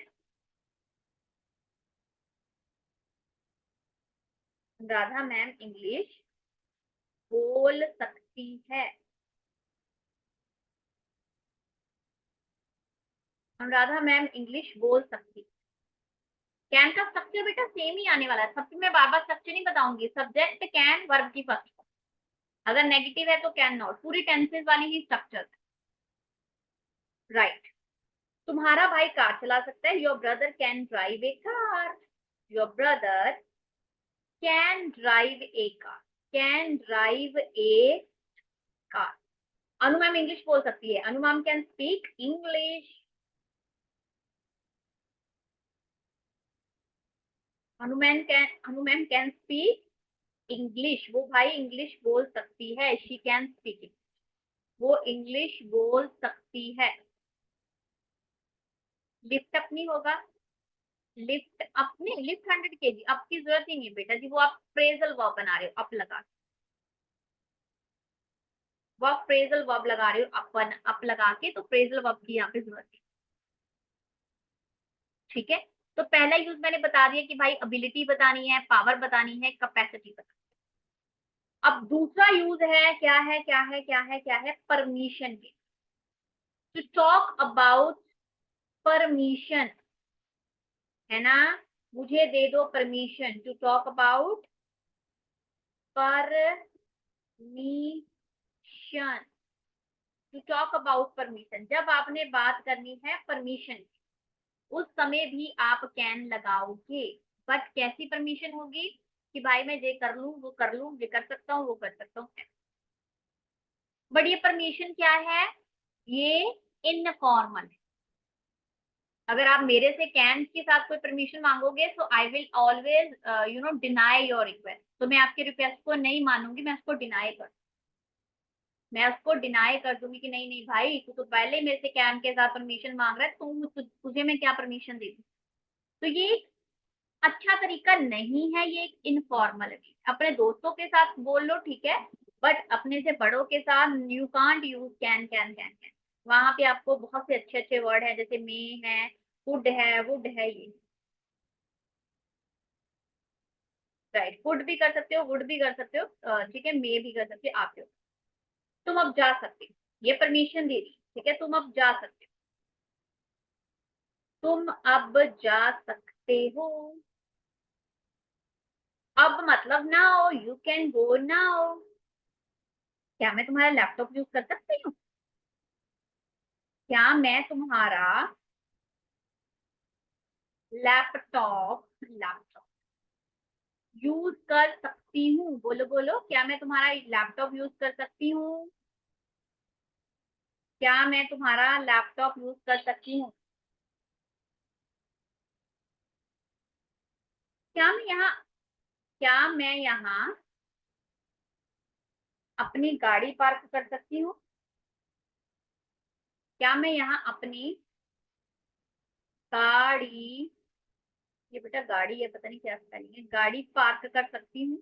[SPEAKER 1] अनुराधा मैम इंग्लिश बोल सकती है, अनुराधा मैम इंग्लिश बोल सकती। कैन का स्ट्रक्चर बेटा सेम ही आने वाला है, सबसे मैं बार बार स्ट्रक्चर नहीं बताऊंगी, सब्जेक्ट कैन वर्ब की फर्स्ट, अगर नेगेटिव है तो कैन नॉट, पूरी टेंसेस वाली ही स्ट्रक्चर, राइट। तुम्हारा भाई कार चला सकता है, your brother can drive a car, your brother can drive a car, can drive a car. Anu ma'am English बोल सकती है, Anu ma'am can speak English, Anu ma'am can speak English, वो भाई इंग्लिश बोल सकती है, शी कैन स्पीक, वो इंग्लिश बोल सकती है। लिफ्ट अप नहीं होगा, लिफ्ट अप नहीं, लिफ्ट 100 kg अप की जरूरत ही नहीं है बेटा जी, वो आप फ्रेजल वर्ब बना रहे हो, अप लगा, वो आप फ्रेजल वर्ब लगा रहे हो, अपन अप लगा के, तो फ्रेजल वर्ब की यहाँ पे जरूरत है, ठीक है। तो पहला यूज मैंने बता दिया कि भाई एबिलिटी बतानी है, पावर बतानी है, कैपेसिटी बतानी है। अब दूसरा यूज है, क्या है क्या है क्या है क्या है, परमिशन के, टू टॉक अबाउट परमिशन, है ना, मुझे दे दो permission, to talk about permission, to talk about permission, जब आपने बात करनी है परमिशन, उस समय भी आप कैन लगाओगे, बट कैसी परमिशन होगी कि भाई मैं ये कर लूं, वो कर लूं, ये कर सकता हूँ, वो कर सकता हूँ, बट ये परमिशन क्या है, ये इनफॉर्मल है। अगर आप मेरे से कैन के साथ कोई परमिशन मांगोगे, तो I will always deny your request, तो मैं आपके रिक्वेस्ट को नहीं मानूंगी, मैं उसको डिनाई कर, मैं उसको डिनाई कर दूंगी कि नहीं नहीं भाई, तू तो पहले ही मेरे से कैन के साथ परमिशन मांग रहा है, तुझे मैं क्या परमिशन दे दूं। तो ये एक अच्छा तरीका नहीं है, ये एक इनफॉर्मल है, अपने दोस्तों के साथ बोल लो ठीक है, बट अपने से बड़ों के साथ you can't use can can can can, वहां पे आपको बहुत से अच्छे अच्छे वर्ड है, जैसे मे है, फूड है, वुड है, ये राइट, फूड भी कर सकते हो, वुड भी कर सकते हो, ठीक है, मे भी कर सकते हो, आप हो, तुम अब जा सकते हो, ये परमिशन दे दी, ठीक है, तुम अब जा सकते हो, तुम अब जा सकते हो, अब मतलब now, you can go now, क्या मैं तुम्हारा लैपटॉप यूज कर सकती हूँ, क्या मैं तुम्हारा लैपटॉप लैपटॉप यूज कर सकती हूँ, बोलो बोलो, क्या मैं तुम्हारा लैपटॉप यूज कर सकती हूँ, क्या मैं तुम्हारा लैपटॉप यूज कर सकती हूँ, क्या मैं यहाँ, क्या मैं यहाँ अपनी गाड़ी पार्क कर सकती हूँ, क्या मैं यहाँ अपनी गाड़ी, ये बेटा गाड़ी है, पता नहीं क्या स्पेलिंग है, गाड़ी पार्क कर सकती हूँ,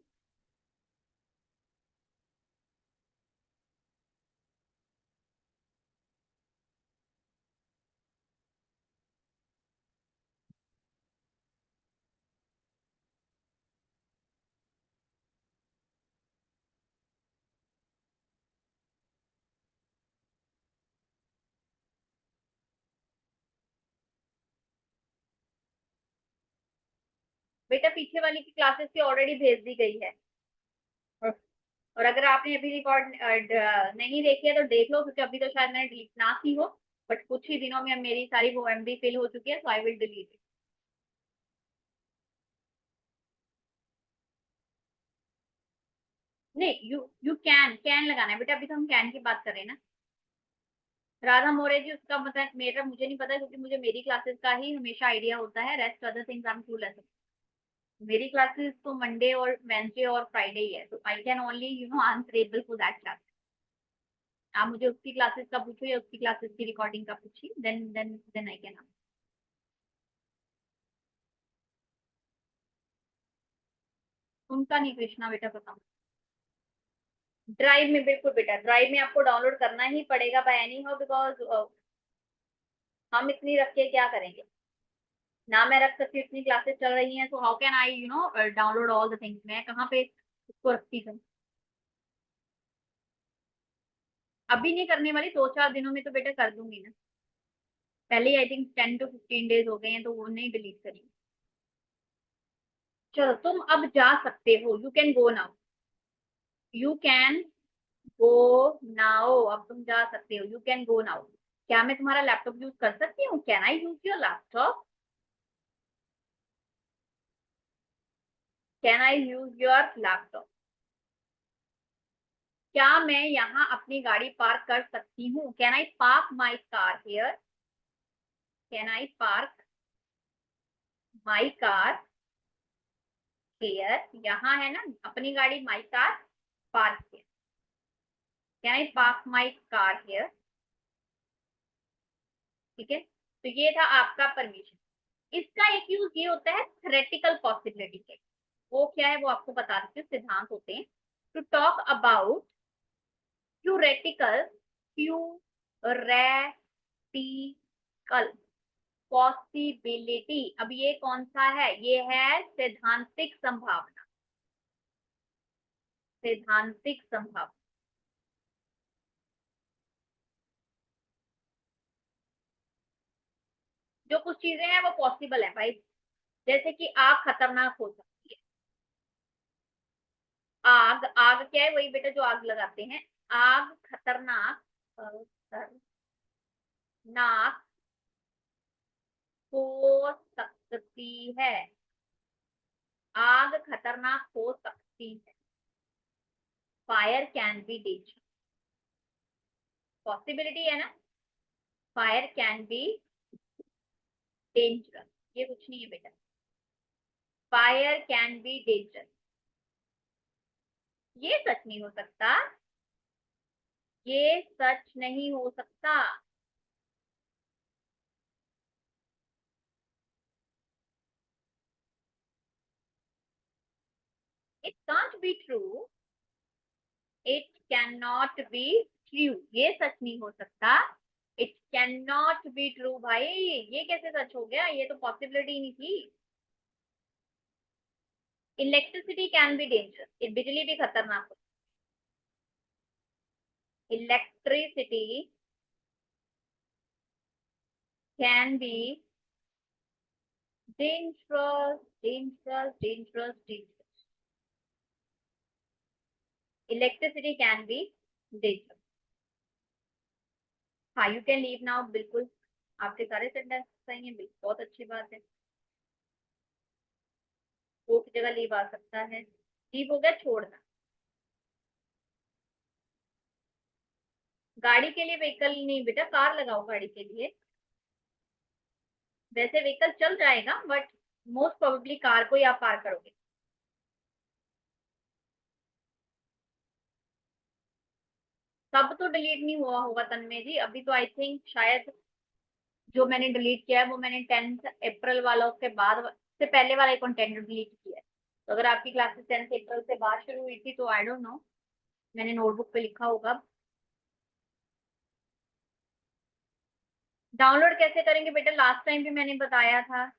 [SPEAKER 1] बेटा पीछे वाली की क्लासेस की ऑलरेडी भेज दी गई है, और और अगर आपने अभी रिकॉर्ड नहीं देखी है तो देख लो, क्योंकि अभी तो शायद मैंने डिलीट ना की हो, बट कुछ ही दिनों में अब मेरी सारी वो एमबी फिल हो चुकी है, तो आई विल डिलीट। नहीं, यू कैन लगाना है बेटा, अभी तो हम कैन की बात कर रहे हैं ना। राधा मोरे जी, उसका मतलब मेरा मुझे नहीं पता, क्योंकि मुझे मेरी क्लासेस का ही हमेशा आइडिया होता है, rest other things I am clueless. मेरी क्लासेस तो मंडे और वेंसडे और फ्राइडे ही है, तो I can only answerable for that class. आप मुझे उसकी क्लासेस का पूछो या उसकी क्लासेस की रिकॉर्डिंग का पूछिए, देन आई कैन। उनका नहीं कृष्णा बेटा, पता। ड्राइव में बिल्कुल बेटा, ड्राइव में आपको डाउनलोड करना ही पड़ेगा बाय एनी हाउ, बिकॉज हम इतनी रख के क्या करेंगे ना, मैं रख सकती हूँ, इतनी क्लासेस चल रही हैं, तो how can I download all the things, मैं कहाँ पे उसको रखती हूँ। अभी नहीं करने वाली, 2-4 दिनों में तो बेटा कर दूंगी ना। पहले आई थिंक 10 to 15 डेज हो गए हैं, तो वो नहीं डिलीट करी। चलो तुम अब जा सकते हो, you can go now, you can go now, अब तुम जा सकते हो, यू कैन गो नाउ। क्या मैं तुम्हारा लैपटॉप यूज कर सकती हूँ? Can I use your laptop? Can I use your laptop? क्या मैं यहाँ अपनी गाड़ी पार्क कर सकती हूँ? Can I park my car here? Can I park my car here? यहाँ है ना, अपनी गाड़ी, my car, park here. Can I park my car here? ठीक है, तो ये था आपका परमिशन। इसका एक यूज ये होता है थ्योरेटिकल पॉसिबिलिटी के। वो क्या है, वो आपको बता देती हूँ, सिद्धांत होते हैं। To talk about theoretical, theoretical possibility. अब ये कौन सा है? ये है सैद्धांतिक संभावना, सैद्धांतिक संभावना। जो कुछ चीजें हैं वो पॉसिबल है भाई, जैसे कि आग खतरनाक हो सकती है। आग, आग क्या है? वही बेटा जो आग लगाते हैं। आग खतरनाक, खतरनाक हो सकती है, आग खतरनाक हो सकती है। Fire can be dangerous, possibility है ना, फायर कैन बी डेंजरस। ये कुछ नहीं है बेटा, फायर कैन बी डेंजरस। ये सच नहीं हो सकता, ये सच नहीं हो सकता। It can't be true, it can not be true, ये सच नहीं हो सकता। It can not be true भाई, ये कैसे सच हो गया? ये तो पॉसिबिलिटी नहीं थी। इलेक्ट्रिसिटी कैन बी डेंजरस, बिजली भी खतरनाक हो। Electricity can be dangerous, dangerous, dangerous, dangerous. Electricity can be dangerous. हाँ, यू कैन लीव नाउ, बिल्कुल आपके सारे सेंटेंस सही हैं, बिल्कुल बहुत अच्छी बात है। वो की जगह लीव आ सकता है, लीव हो गया छोड़ना। गाड़ी के लिए व्हीकल नहीं बेटा, कार लगाओ गाड़ी के लिए। वैसे व्हीकल चल जाएगा, बट मोस्ट प्रोबेबली कार को ही आप पार करोगे। सब तो डिलीट नहीं हुआ होगा तन्मय जी, अभी तो आई थिंक शायद जो मैंने डिलीट किया है वो मैंने 10 अप्रैल वालों के बाद से पहले वाला कंटेंट डिलीट किया है। तो अगर आपकी क्लासेस 10 अप्रैल से बाद शुरू हुई थी तो आई डोंट नो, मैंने नोटबुक पे लिखा होगा। डाउनलोड कैसे करेंगे बेटा? लास्ट टाइम भी मैंने बताया था।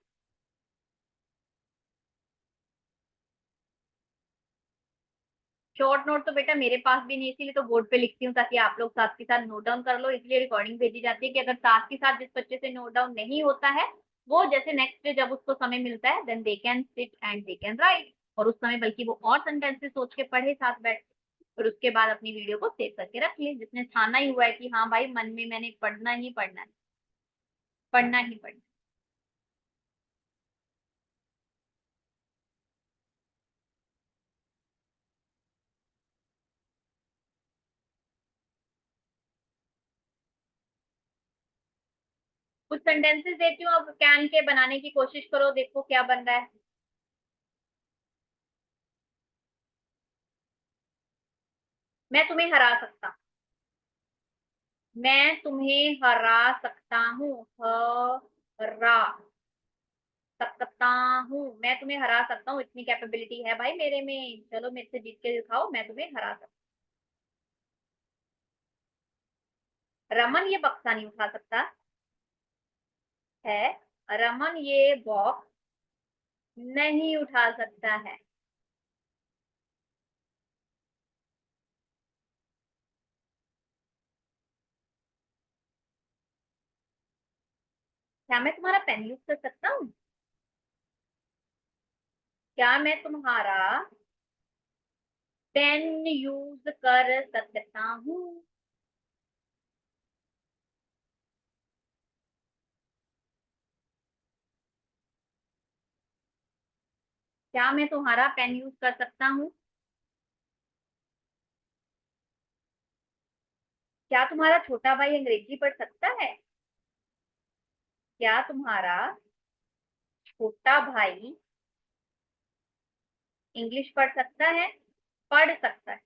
[SPEAKER 1] शॉर्ट नोट तो बेटा मेरे पास भी नहीं, इसीलिए तो बोर्ड पे लिखती हूँ ताकि आप लोग साथ के साथ नोट डाउन कर लो, इसलिए रिकॉर्डिंग भेजी जाती है कि अगर साथ के साथ जिस बच्चे से नोट डाउन नहीं होता है, वो जैसे नेक्स्ट डे जब उसको समय मिलता है then they can sit and they can write, और उस समय बल्कि वो और सेंटेंसेस सोच के पढ़े साथ बैठ के, फिर उसके बाद अपनी वीडियो को सेव करके रख ले, जिसने ठाना ही हुआ है कि हाँ भाई मन में मैंने पढ़ना ही पढ़ना है, पढ़ना ही पढ़ना। कुछ सेंटेंसेस देती हूँ, अब कैन के बनाने की कोशिश करो, देखो क्या बन रहा है। मैं तुम्हें हरा सकता, मैं तुम्हें हरा सकता हूँ, हरा सकता हूँ, मैं तुम्हें हरा सकता हूँ, इतनी कैपेबिलिटी है भाई मेरे में, चलो मेरे से जीत के दिखाओ, मैं तुम्हें हरा सकता हूँ। रमन ये बक्सा नहीं उठा सकता है, रमन ये बॉक्स नहीं उठा सकता है। क्या मैं तुम्हारा पेन यूज कर सकता हूँ? क्या मैं तुम्हारा पेन यूज कर सकता हूँ? क्या मैं तुम्हारा पेन यूज कर सकता हूँ? क्या तुम्हारा छोटा भाई अंग्रेजी पढ़ सकता है? क्या तुम्हारा छोटा भाई इंग्लिश पढ़ सकता है? पढ़ सकता है।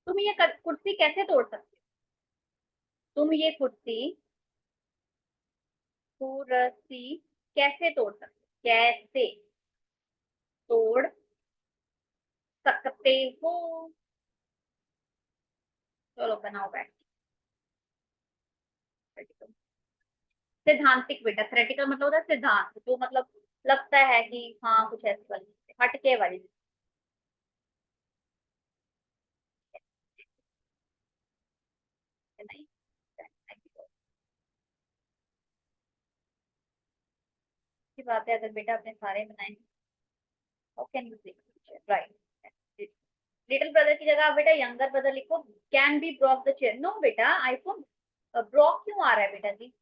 [SPEAKER 1] तुम ये कुर्सी कैसे तोड़ सकते हो? तुम ये कुर्सी कैसे तोड़ सकते हो? कैसे तोड़ सकते हो? चलो बनाओ बैठ। सिद्धांतिक बेटा, थ्रेटिकल मतलब होता है सिद्धांत, जो मतलब लगता है कि हाँ कुछ ऐसी वाली हटके वाली। नहीं, की बात है, अगर बेटा अपने सारे बनाए, how can you say write. Little brother की जगह आप बेटा यंगर ब्रदर लिखो। Can be broke the chair, no बेटा आईफोन ब्रॉक क्यों आ रहा है बेटा जी?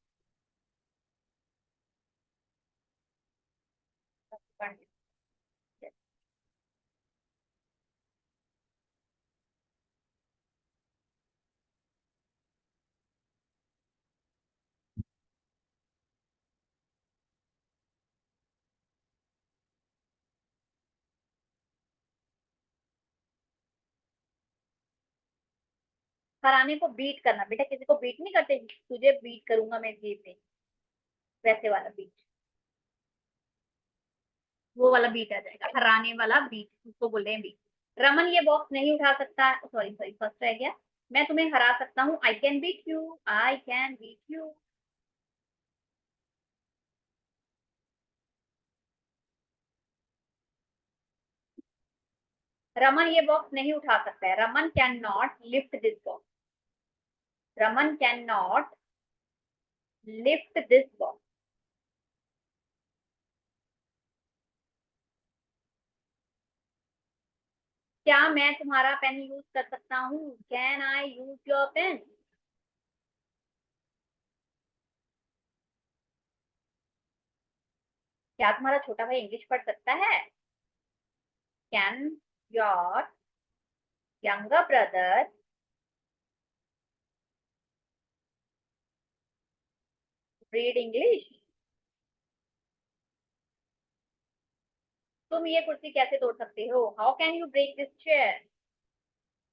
[SPEAKER 1] हराने को बीट करना, बेटा किसी को बीट नहीं करते, तुझे बीट करूंगा मैं गेम में, वैसे वाला बीट, वो वाला बीट आ जाएगा, हराने वाला बीट उसको बोल रहे हैं बीट। रमन ये बॉक्स नहीं उठा सकता, सॉरी सॉरी फर्स्ट रह गया। मैं तुम्हें हरा सकता हूँ, I can beat you, I can beat you. Raman ये बॉक्स नहीं उठा सकता है, Raman can not lift this box, Raman can not lift this box. क्या मैं तुम्हारा पेन यूज कर सकता हूँ? Can I use your pen? क्या तुम्हारा छोटा भाई इंग्लिश पढ़ सकता है? Can your younger brother read English? तुम ये कुर्सी कैसे तोड़ सकते हो? How can you break this chair?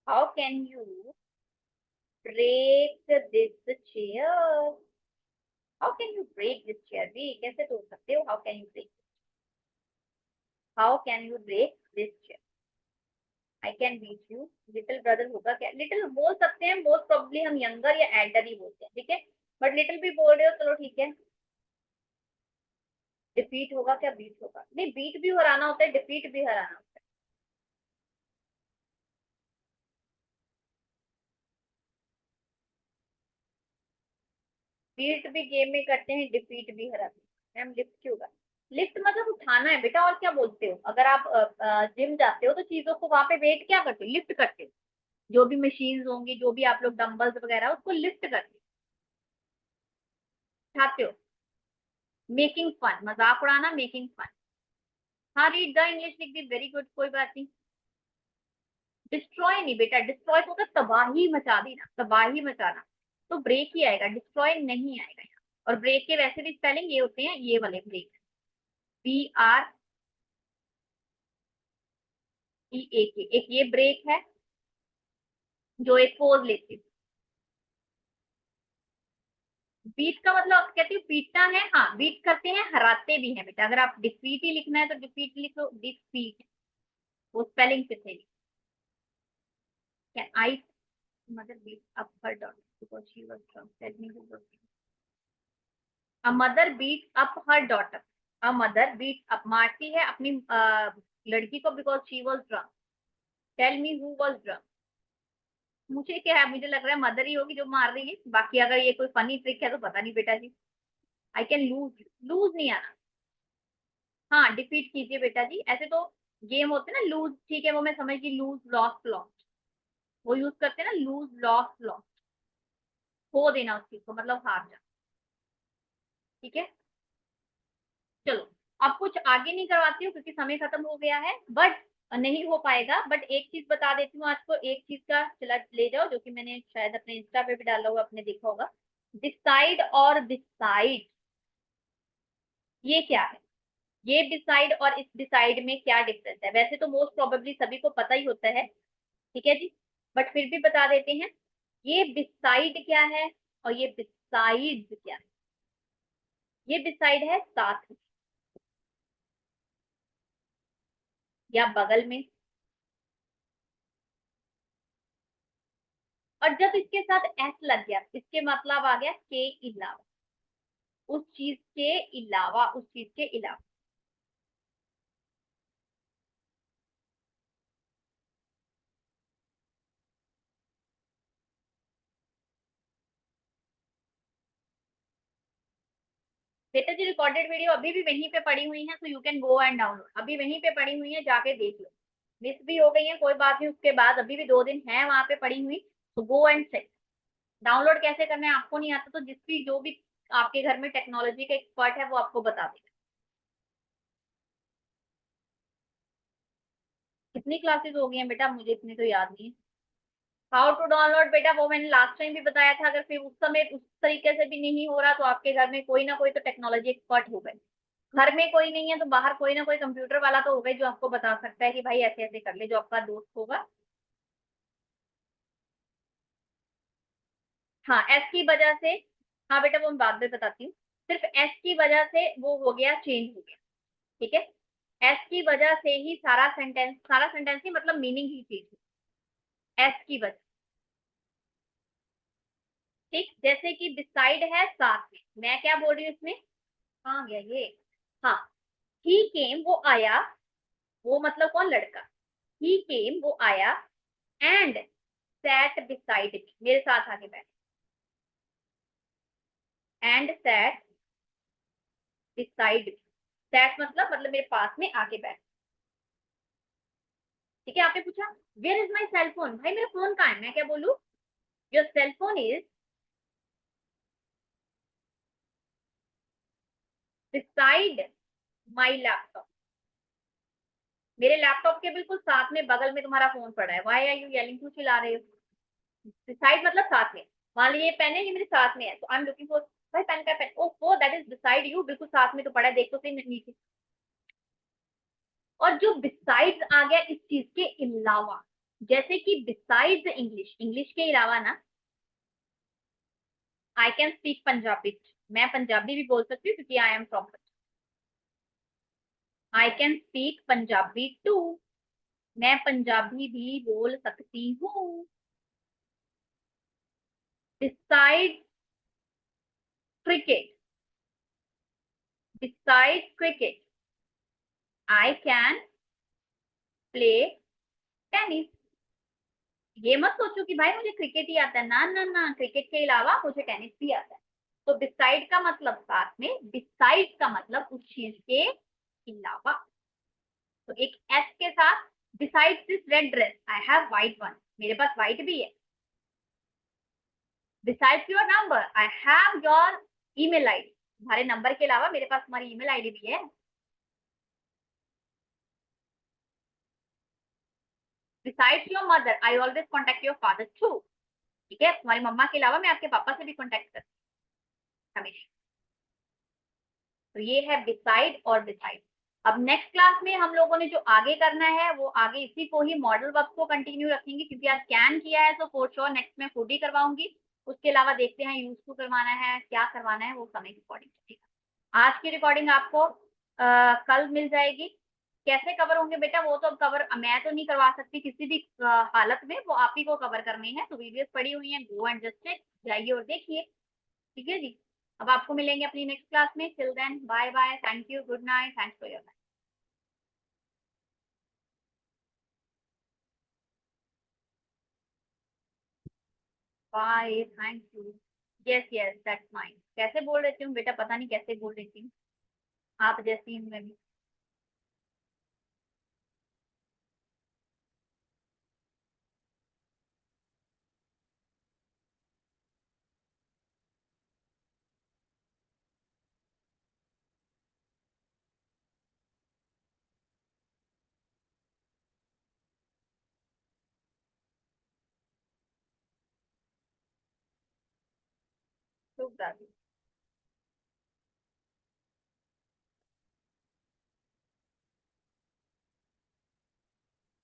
[SPEAKER 1] How can you break this chair? How can you break this chair? भी कैसे तोड़ सकते हो? How can you break, how can you break this chair? I can beat you, little brother होगा क्या? Little बोल सकते हैं, मोस्ट प्रोबेबली हम यंगर या एल्डर ही बोलते हैं, ठीक है, बट लिटिल भी बोल रहे हो, चलो ठीक है। डिफीट होगा क्या? बीट होगा नहीं, बीट भी हराना होता है, डिफीट भी हराना होता है। बीट भी गेम में करते हैं, डिफीट भी हराते हैं। मैम लिफ्ट क्यों होगा? लिफ्ट मतलब उठाना है बेटा, और क्या बोलते हो? अगर आप जिम जाते हो तो चीजों को वहां पे वेट क्या करते हो? लिफ्ट करते हो। जो भी मशीन्स होंगी, जो भी आप लोग डंबल्स वगैरह, उसको लिफ्ट करते उठाते हो। मेकिंग फन, मजाक उड़ाना, मेकिंग फन। हाँ, रीड द इंग्लिश लिख दी, वेरी गुड, कोई बात नहीं। डिस्ट्रॉय नहीं बेटा, डिस्ट्रॉय को तो तबाही मचा देना, तबाही मचाना, तो ब्रेक ही आएगा, डिस्ट्रॉय नहीं आएगा यहाँ। और ब्रेक के वैसे भी स्पेलिंग ये होते हैं, ये वाले ब्रेक, BREAK। एक ये ब्रेक है जो एक पोज लेती है। बीट का मतलब आप कहती हो पीटना है, हाँ बीट करते हैं, हराते भी हैं बेटा। अगर आप डिफीट ही लिखना है तो डिफीट लिखो, डिफीट, वो स्पेलिंग से थे। I mother beat up her daughter because she was drunk, tell me who. A mother beat up her daughter, a mother beat up, मारती है अपनी लड़की को, because she was drunk. Tell me who was drunk. मुझे क्या है, मुझे लग रहा है मदर ही होगी जो मार रही है, बाकी अगर ये कोई फनी ट्रिक है तो पता नहीं बेटा जी। आई कैन लूज, लूज नहीं आना। हाँ डिफीट कीजिए बेटा जी, ऐसे तो गेम होते हैं ना लूज, ठीक है वो मैं समझ गई, लूज लॉस्ट लॉस्ट, वो यूज करते हैं ना, लूज लॉस्ट लॉस्ट, खो देना उस चीज को, मतलब हार जा। ठीक है, चलो अब कुछ आगे नहीं करवाती हूँ क्योंकि समय खत्म हो गया है, बट नहीं हो पाएगा। बट एक चीज बता देती हूँ आज को, एक चीज का चला ले जाओ, जो कि मैंने शायद अपने इंस्टा पे भी डाला हुआ, आपने देखा होगा। डिसाइड और डिसाइड, ये क्या है? ये डिसाइड और इस डिसाइड में क्या डिफरेंस है? वैसे तो मोस्ट प्रोबेबली सभी को पता ही होता है, ठीक है जी, बट फिर भी बता देते हैं। ये डिसाइड क्या है और ये डिसाइड क्या है? ये डिसाइड है साथ में या बगल में, और जब इसके साथ एस लग गया इसके मतलब आ गया के अलावा, उस चीज के अलावा, उस चीज के अलावा। बेटा जी रिकॉर्डेड वीडियो अभी भी वहीं पे पड़ी हुई है, तो you can go and download, अभी वहीं पे पड़ी हुई है, जाके देख लो। मिस भी हो गई है कोई बात नहीं, उसके बाद अभी भी 2 दिन है वहां पे पड़ी हुई, तो गो एंड चेक। डाउनलोड कैसे करना है आपको नहीं आता तो जिस भी जो भी आपके घर में टेक्नोलॉजी का एक्सपर्ट है वो आपको बता देगा। कितनी क्लासेस हो गई हैं बेटा, मुझे इतनी तो याद नहीं है। हाउ टू डाउनलोड बेटा वो मैंने लास्ट टाइम भी बताया था, अगर फिर उस समय उस तरीके से भी नहीं हो रहा तो आपके घर में कोई ना कोई तो टेक्नोलॉजी एक्सपर्ट होगा। घर में कोई नहीं है तो बाहर कोई ना कोई कंप्यूटर वाला तो होगा जो आपको बता सकता है कि भाई ऐसे ऐसे कर ले, जो आपका दोस्त होगा। हाँ एस की वजह से, हाँ बेटा वो मैं बाद में बताती हूँ। सिर्फ एस की वजह से वो हो गया, चेंज हो गया, ठीक है। एस की वजह से ही सारा सेंटेंस, सारा सेंटेंस ही मतलब मीनिंग ही चेंज हुई एस की वजह। ठीक, जैसे कि डिसाइड है साथ में, मैं क्या बोल रही हूँ इसमें, कहाँ गया ये, हाँ, ही केम वो आया, वो मतलब कौन, लड़का। ही केम वो आया, एंड सैट बिसाइड मी, मेरे साथ आके बैठ, and sat beside me, sat मतलब मेरे पास में आके बैठ। ठीक है, आपने पूछा where is my cell phone, भाई मेरा फोन कहाँ है, मैं क्या बोलूँ, your cell phone is beside my laptop, मेरे लैपटॉप के बिल्कुल साथ में बगल में तुम्हारा फोन पड़ा है, वाई आर यू येलिंग, क्यों चिल्ला रहे हो। बिसाइड मतलब साथ में, मान लीजिए पेन है ये मेरे साथ में है, तो आई एम लुकिंग फॉर, भाई पेन का पेन, ओ वो दैट इज बिसाइड यू, बिल्कुल साथ में तो पड़ा है, देख तो सही नीचे। और जो बिसाइड्स आ गया इस चीज के अलावा, जैसे कि बिसाइड्स इंग्लिश, इंग्लिश के अलावा ना, आई कैन स्पीक पंजाबी, मैं पंजाबी भी बोल सकती हूँ क्योंकि I am from, I can speak Punjabi too, मैं पंजाबी भी बोल सकती हूँ। Decide cricket, decide cricket, I can play tennis. ये मत सोचो कि भाई मुझे क्रिकेट ही आता है, ना ना ना, क्रिकेट के अलावा मुझे टेनिस भी आता है। तो डिसाइड का मतलब साथ में, डिसाइड का मतलब उस चीज के अलावा। तो एक एस के साथ, decide this red dress I have white one, मेरे पास व्हाइट भी है। Besides your number, I have your email ID. तुम्हारे नंबर के अलावा मेरे पास तुम्हारी ईमेल आईडी भी है। Besides your mother, I always contact your father too. ठीक है, तुम्हारी मम्मा के अलावा मैं आपके पापा से भी कांटेक्ट करती हूँ हमेशा। तो ये है बिसाइड और बिसाइड। अब नेक्स्ट क्लास में हम लोगों ने जो आगे करना है वो आगे इसी को ही मॉडल वर्ब को कंटिन्यू रखेंगे, क्योंकि आज कैन किया है तो फॉर श्योर नेक्स्ट में फूड ही करवाऊंगी। उसके अलावा देखते हैं यूज टू करवाना है, क्या करवाना है, वो समय के अकॉर्डिंग। ठीक है, आज की रिकॉर्डिंग आपको कल मिल जाएगी। कैसे कवर होंगे बेटा, वो तो कवर मैं तो नहीं करवा सकती किसी भी हालत में, वो आप ही को कवर करनी है। तो वीडियोस पड़ी हुई हैं, गो एंड जस्ट चेक, जाइए और देखिए। ठीक है जी, अब आपको मिलेंगे अपनी नेक्स्ट क्लास में। Till then bye bye, thank you, good night, thanks for your time. Bye, thank you. Yes yes that's mine. कैसे बोल रही हूँ बेटा, पता नहीं कैसे बोल रही थी, आप जैसी हूँ मैं भी। शुभ रात्रि,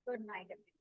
[SPEAKER 1] गुड नाइट।